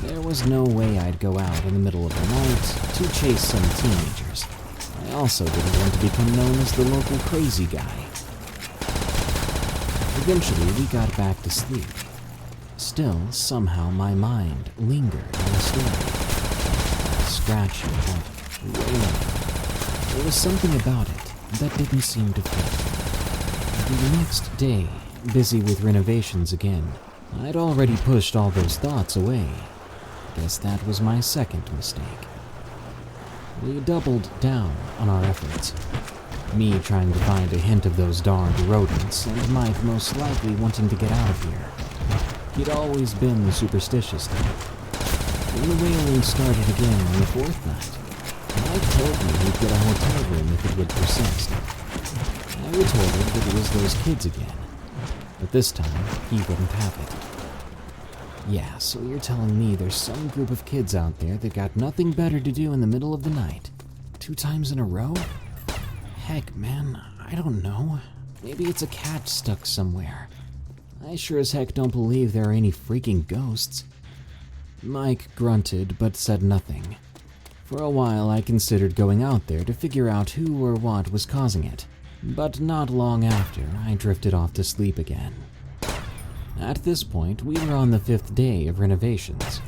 There was no way I'd go out in the middle of the night to chase some teenagers. I also didn't want to become known as the local crazy guy. Eventually, we got back to sleep. Still, somehow my mind lingered on the story. Scratching, that wailing. There was something about it that didn't seem to fit. The next day, busy with renovations again, I'd already pushed all those thoughts away. Guess that was my second mistake. We doubled down on our efforts. Me trying to find a hint of those darned rodents, and Mike most likely wanting to get out of here. He'd always been the superstitious type. When the wailing started again on the fourth night, Mike told me he'd get a hotel room if it would persist. I retorted that it was those kids again, but this time he wouldn't have it. "Yeah, so you're telling me there's some group of kids out there that got nothing better to do in the middle of the night, 2 times in a row? Heck, man, I don't know. Maybe it's a cat stuck somewhere. I sure as heck don't believe there are any freaking ghosts." Mike grunted but said nothing. For a while I considered going out there to figure out who or what was causing it, but not long after I drifted off to sleep again. At this point, we were on the 5th day of renovations.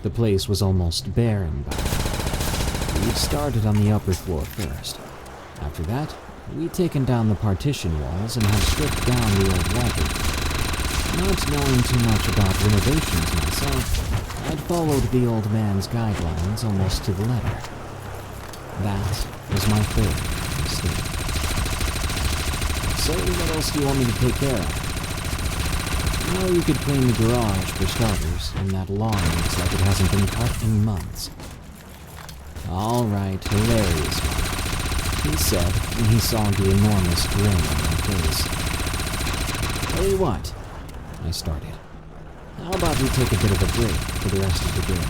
The place was almost barren by now. We'd started on the upper floor first. After that, we'd taken down the partition walls and had stripped down the old wallpaper. Not knowing too much about renovations myself, I'd followed the old man's guidelines almost to the letter. That was my third mistake. So what else do you want me to take care of? You could clean the garage for starters, and that lawn looks like it hasn't been cut in months. Alright, hilarious one, he said when he saw the enormous grin on my face. Tell you what, I started. How about we take a bit of a break for the rest of the day?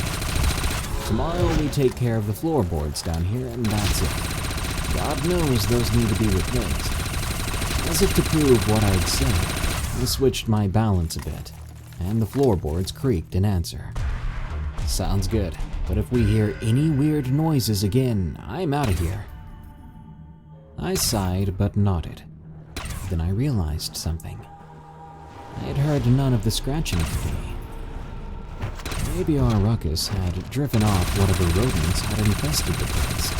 Tomorrow we take care of the floorboards down here, and that's it. God knows those need to be replaced. As if to prove what I'd said, I switched my balance a bit, and the floorboards creaked in answer. Sounds good, but if we hear any weird noises again, I'm out of here. I sighed but nodded. Then I realized something. I had heard none of the scratching today. Maybe our ruckus had driven off whatever rodents had infested the place.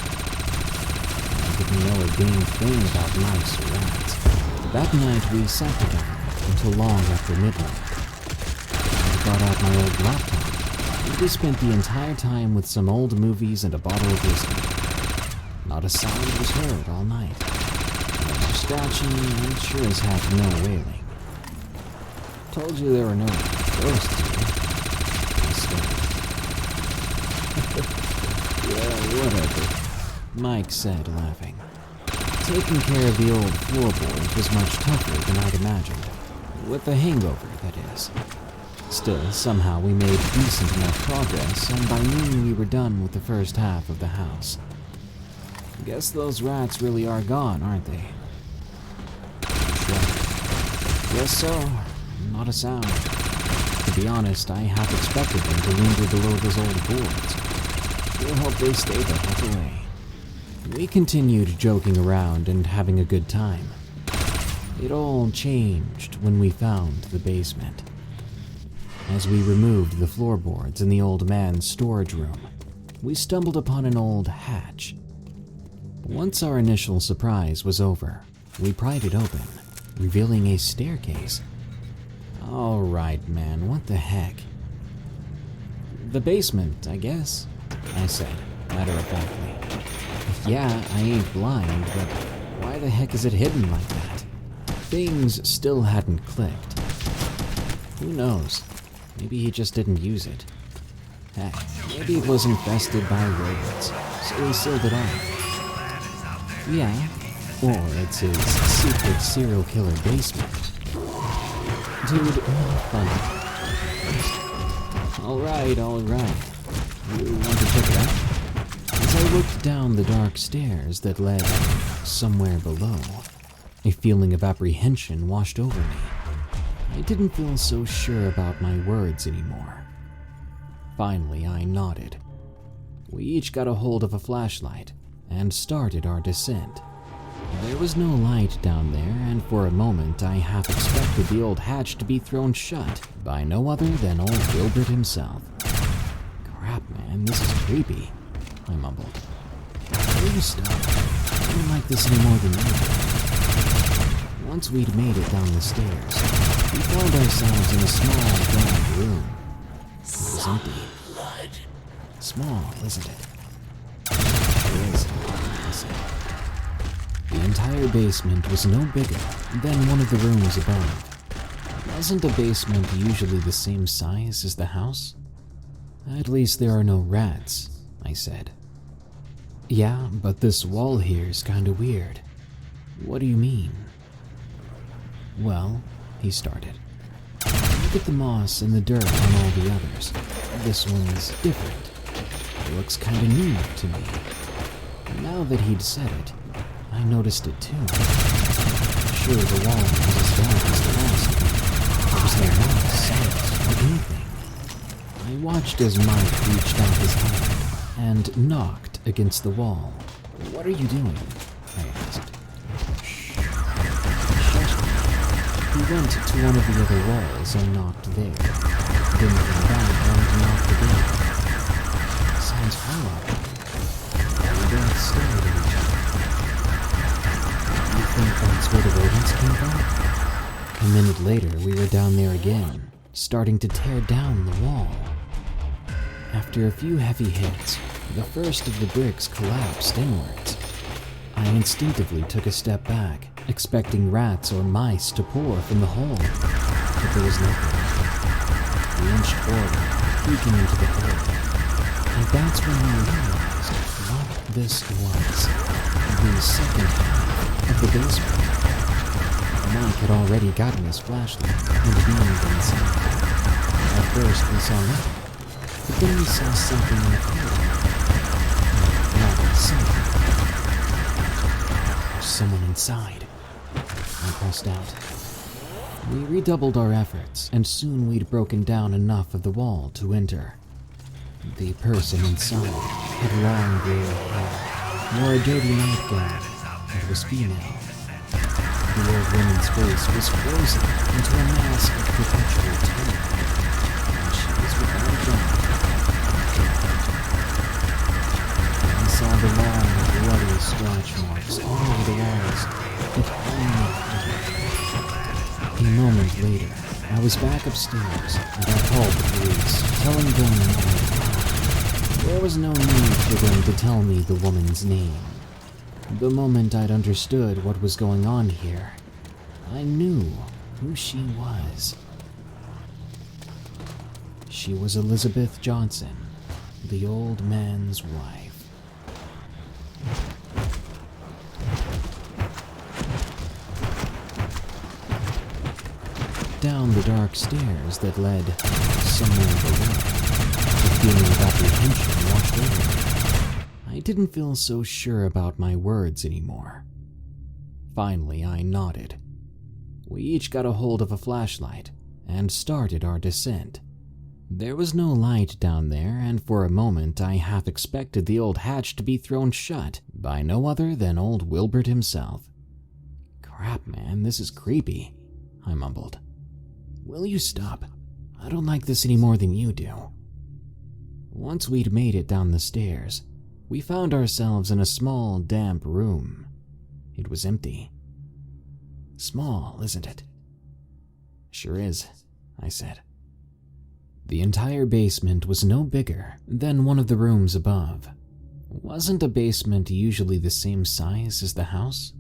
I didn't know a dang thing about mice or rats. That night we sat together until long after midnight. I got out my old laptop, and we spent the entire time with some old movies and a bottle of whiskey. Not a sound was heard all night. No scratching, and sure as heck no wailing. Told you there were no ghosts here. I stared. Yeah, whatever, Mike said, laughing. Taking care of the old floorboards was much tougher than I'd imagined. With the hangover, that is. Still, somehow we made decent enough progress, and by noon we were done with the first half of the house. Guess those rats really are gone, aren't they? Guess so. Not a sound. To be honest, I half expected them to linger below those old boards. We'll hope they stay the heck away. We continued joking around and having a good time. It all changed when we found the basement. As we removed the floorboards in the old man's storage room, we stumbled upon an old hatch. Once our initial surprise was over, we pried it open, revealing a staircase. All right, man, what the heck? The basement, I guess, I said, matter-of-factly. Yeah, I ain't blind, but why the heck is it hidden like that? Things still hadn't clicked. Who knows? Maybe he just didn't use it. Heck, maybe it was infested by rodents, so he sealed it off. Yeah, or it's his secret serial killer basement. Dude, funny. Alright. You want to check it out? As I looked down the dark stairs that led somewhere below, a feeling of apprehension washed over me. I didn't feel so sure about my words anymore. Finally, I nodded. We each got a hold of a flashlight and started our descent. There was no light down there, and for a moment I half expected the old hatch to be thrown shut by no other than old Gilbert himself. Crap, man, this is creepy, I mumbled. Will you stop? I don't like this any more than you do. Once we'd made it down the stairs, we found ourselves in a small, dark room. It was empty. Small, isn't it? It is, I said. The entire basement was no bigger than one of the rooms above. Wasn't a basement usually the same size as the house? At least there are no rats, I said. Yeah, but this wall here's kinda weird. What do you mean? Well, he started. Look at the moss and the dirt on all the others. This one's different. It looks kinda new to me. Now that he'd said it, I noticed it too. Sure, the wall was as dark as the last one. There was no moss, sight, or anything. I watched as Mike reached out his hand and knocked against the wall. What are you doing? I asked. Shh. He went to one of the other walls and knocked there. Then came back and knocked again. Sounds hollow. We both stared at each other. You think that's where the rodents came from? A minute later, we were down there again, starting to tear down the wall. After a few heavy hits, the first of the bricks collapsed inwards. I instinctively took a step back, expecting rats or mice to pour from the hole, but there was nothing. We inched forward, peeking into the hole, and that's when we realized what this was: the second half of the basement. Mike had already gotten his flashlight and beamed inside. At first we saw nothing, but then we saw something in the corner. Not something. There's someone inside. I pressed out. We redoubled our efforts, and soon we'd broken down enough of the wall to enter. The person inside had long gray hair, wore a dirty nightgown, and was female. The old woman's face was frozen into a mask of perpetual terror, and she was without a job. I saw the long, bloody scratch marks all over the walls, but only a moment later, I was back upstairs, and I called the police, telling them what I'd found. There was no need for them to tell me the woman's name. The moment I'd understood what was going on here, I knew who she was. She was Elizabeth Johnson, the old man's wife. Down the dark stairs that led somewhere below, the feeling of apprehension washed over me. I didn't feel so sure about my words anymore. Finally, I nodded. We each got a hold of a flashlight and started our descent. There was no light down there, and for a moment I half expected the old hatch to be thrown shut by no other than old Wilbert himself. "Crap, man, this is creepy," I mumbled. "Will you stop? I don't like this any more than you do." Once we'd made it down the stairs, we found ourselves in a small, damp room. It was empty. Small, isn't it? "Sure is," I said. The entire basement was no bigger than one of the rooms above. Wasn't a basement usually the same size as the house?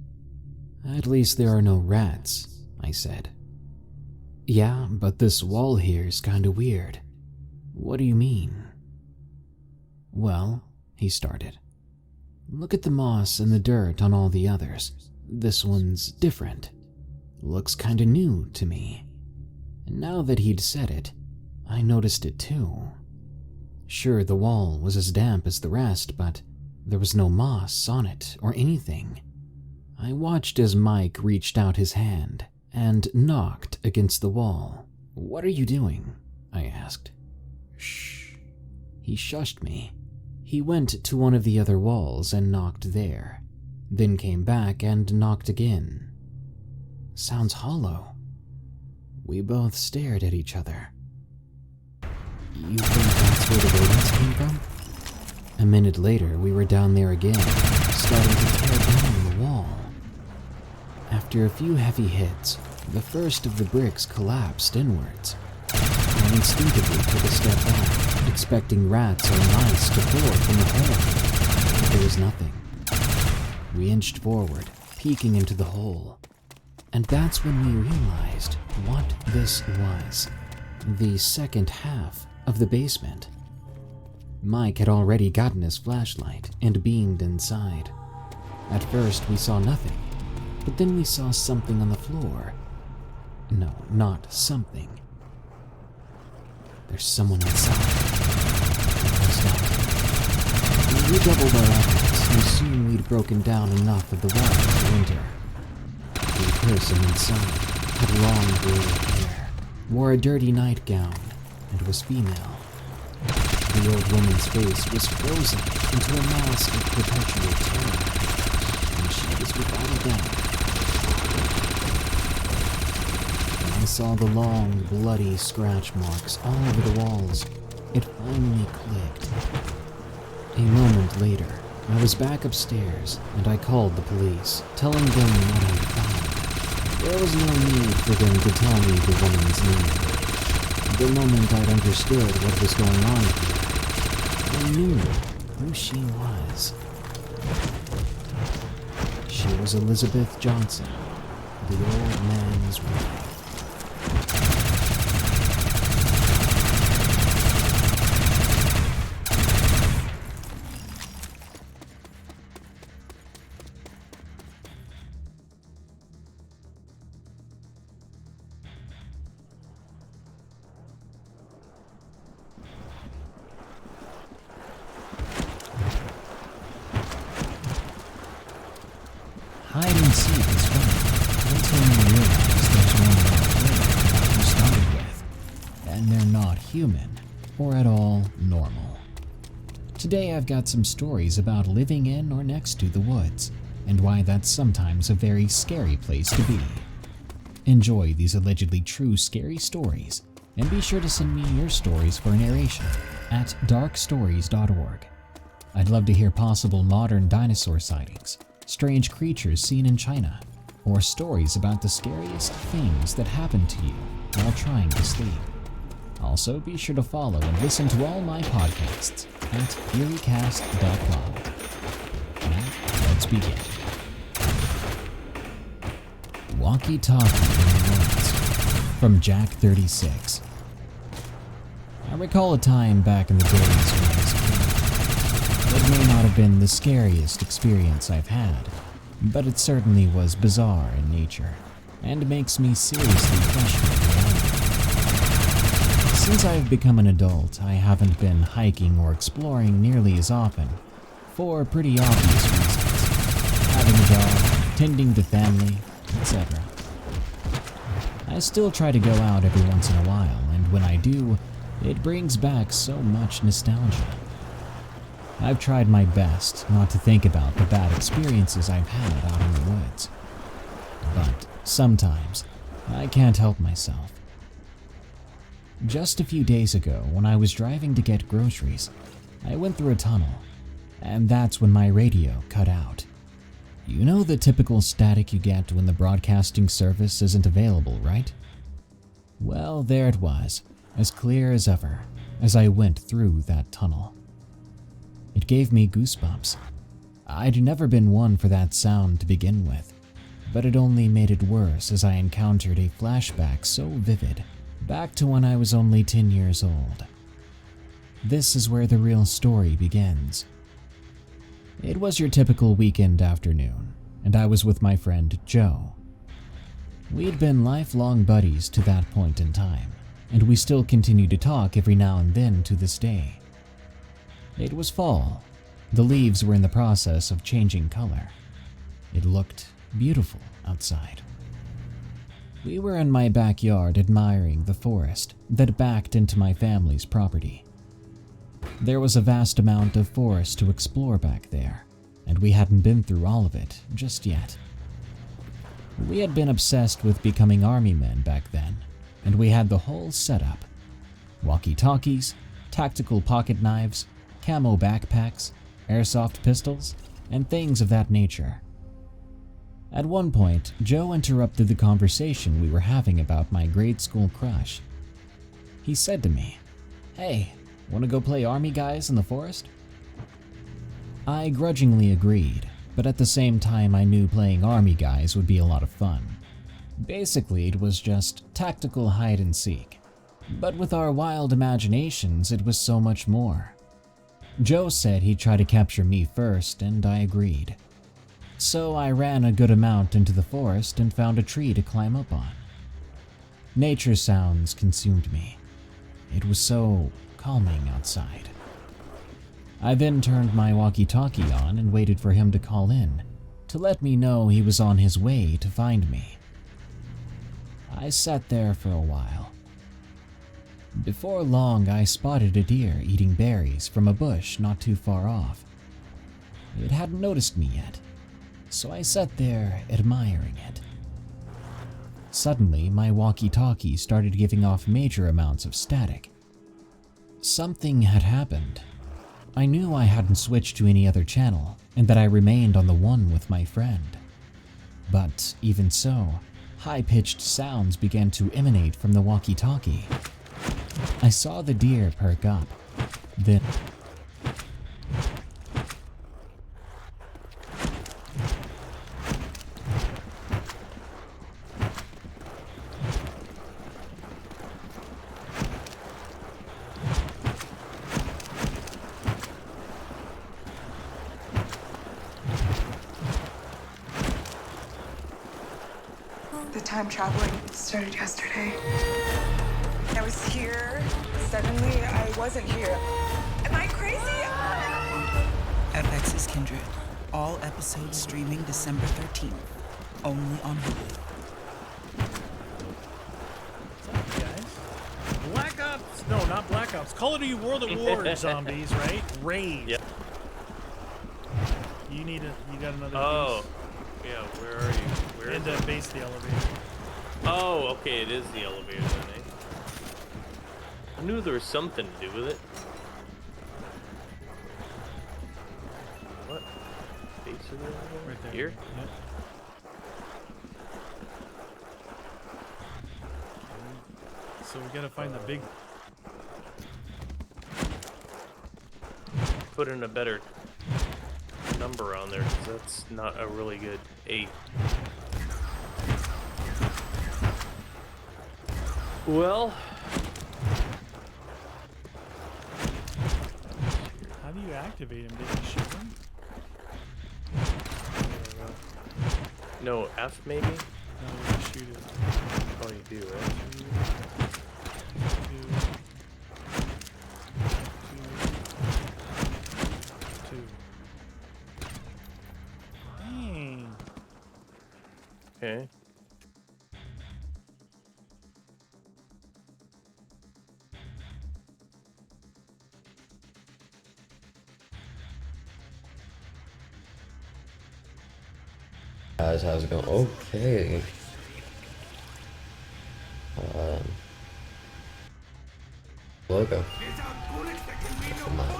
"At least there are no rats," I said. "Yeah, but this wall here's kinda weird." "What do you mean?" "Well," he started, "look at the moss and the dirt on all the others. This one's different. Looks kinda new to me." And now that he'd said it, I noticed it too. Sure, the wall was as damp as the rest, but there was no moss on it or anything. I watched as Mike reached out his hand and knocked against the wall. "What are you doing?" I asked. "Shh." He shushed me. He went to one of the other walls and knocked there, then came back and knocked again. "Sounds hollow." We both stared at each other. "You think that's where the rodents came from?" A minute later, we were down there again, starting to tear down the wall. After a few heavy hits, the first of the bricks collapsed inwards. I instinctively took a step back, expecting rats or mice to pour from the hole, but there was nothing. We inched forward, peeking into the hole, and that's when we realized what this was: the second half of the basement. Mike had already gotten his flashlight and beamed inside. At first we saw nothing, but then we saw something on the floor. No, not something. "There's someone inside." We redoubled our efforts, and soon we'd broken down enough of the wall to enter. The person inside had long gray hair, wore a dirty nightgown, and was female. The old woman's face was frozen into a mask of perpetual terror, and she was without a doubt. saw the long, bloody scratch marks all over the walls, it finally clicked. A moment later, I was back upstairs and I called the police, telling them what I'd found. There was no need for them to tell me the woman's name. The moment I'd understood what was going on here, I knew who she was. She was Elizabeth Johnson, the old man's wife. Hide and seek is fun until you realize there's one more player than you started with, and they're not human or at all normal. Today I've got some stories about living in or next to the woods, and why that's sometimes a very scary place to be. Enjoy these allegedly true scary stories, and be sure to send me your stories for narration at darkstories.org. I'd love to hear possible modern dinosaur sightings, strange creatures seen in China, or stories about the scariest things that happened to you while trying to sleep. Also, be sure to follow and listen to all my podcasts at eeriecast.com. Now, let's begin. Walkie-Talkie in the Woods from Jack36. I recall a time back in the days when I was a kid. It may not have been the scariest experience I've had, but it certainly was bizarre in nature, and makes me seriously question reality. Since I've become an adult, I haven't been hiking or exploring nearly as often, for pretty obvious reasons. Having a job, tending to family, etc. I still try to go out every once in a while, and when I do, it brings back so much nostalgia. I've tried my best not to think about the bad experiences I've had out in the woods. But sometimes, I can't help myself. Just a few days ago, when I was driving to get groceries, I went through a tunnel, and that's when my radio cut out. You know the typical static you get when the broadcasting service isn't available, right? Well, there it was, as clear as ever, as I went through that tunnel. It gave me goosebumps. I'd never been one for that sound to begin with, but it only made it worse as I encountered a flashback so vivid, back to when I was only 10 years old. This is where the real story begins. It was your typical weekend afternoon, and I was with my friend Joe. We'd been lifelong buddies to that point in time, and we still continue to talk every now and then to this day. It was fall. The leaves were in the process of changing color. It looked beautiful outside. We were in my backyard admiring the forest that backed into my family's property. There was a vast amount of forest to explore back there, and we hadn't been through all of it just yet. We had been obsessed with becoming army men back then, and we had the whole setup. Walkie-talkies, tactical pocket knives, camo backpacks, airsoft pistols, and things of that nature. At one point, Joe interrupted the conversation we were having about my grade school crush. He said to me, "Hey, wanna go play army guys in the forest?" I grudgingly agreed, but at the same time I knew playing army guys would be a lot of fun. Basically, it was just tactical hide and seek. But with our wild imaginations, it was so much more. Joe said he'd try to capture me first, and I agreed. So I ran a good amount into the forest and found a tree to climb up on. Nature sounds consumed me. It was so calming outside. I then turned my walkie-talkie on and waited for him to call in, to let me know he was on his way to find me. I sat there for a while. Before long, I spotted a deer eating berries from a bush not too far off. It hadn't noticed me yet, so I sat there admiring it. Suddenly, my walkie-talkie started giving off major amounts of static. Something had happened. I knew I hadn't switched to any other channel, and that I remained on the one with my friend. But even so, high-pitched sounds began to emanate from the walkie-talkie. I saw the deer perk up. Then The time traveling started yesterday. I was here. Suddenly, I wasn't here. Am I crazy? FX is Kindred. All episodes streaming December 13th. Only on Hulu. Black Ops! No, not Black Ops. Call of Duty World at War zombies, right? Raze. Yep. You got another piece? Yeah, where are you? Where in the base of the elevator. Oh, okay, it is the elevator then, eh? I knew there was something to do with it. What? Base of the elevator? Right there. Here? Yep. So we gotta find the big... Put in a better number on there, because that's not a really good 8. Well... How do you activate him? Did you shoot him? No, F maybe? No, you shoot it. Oh, you do, right? Two. Dang. Okay. Guys, how's it going? Okay. Logo. Come on.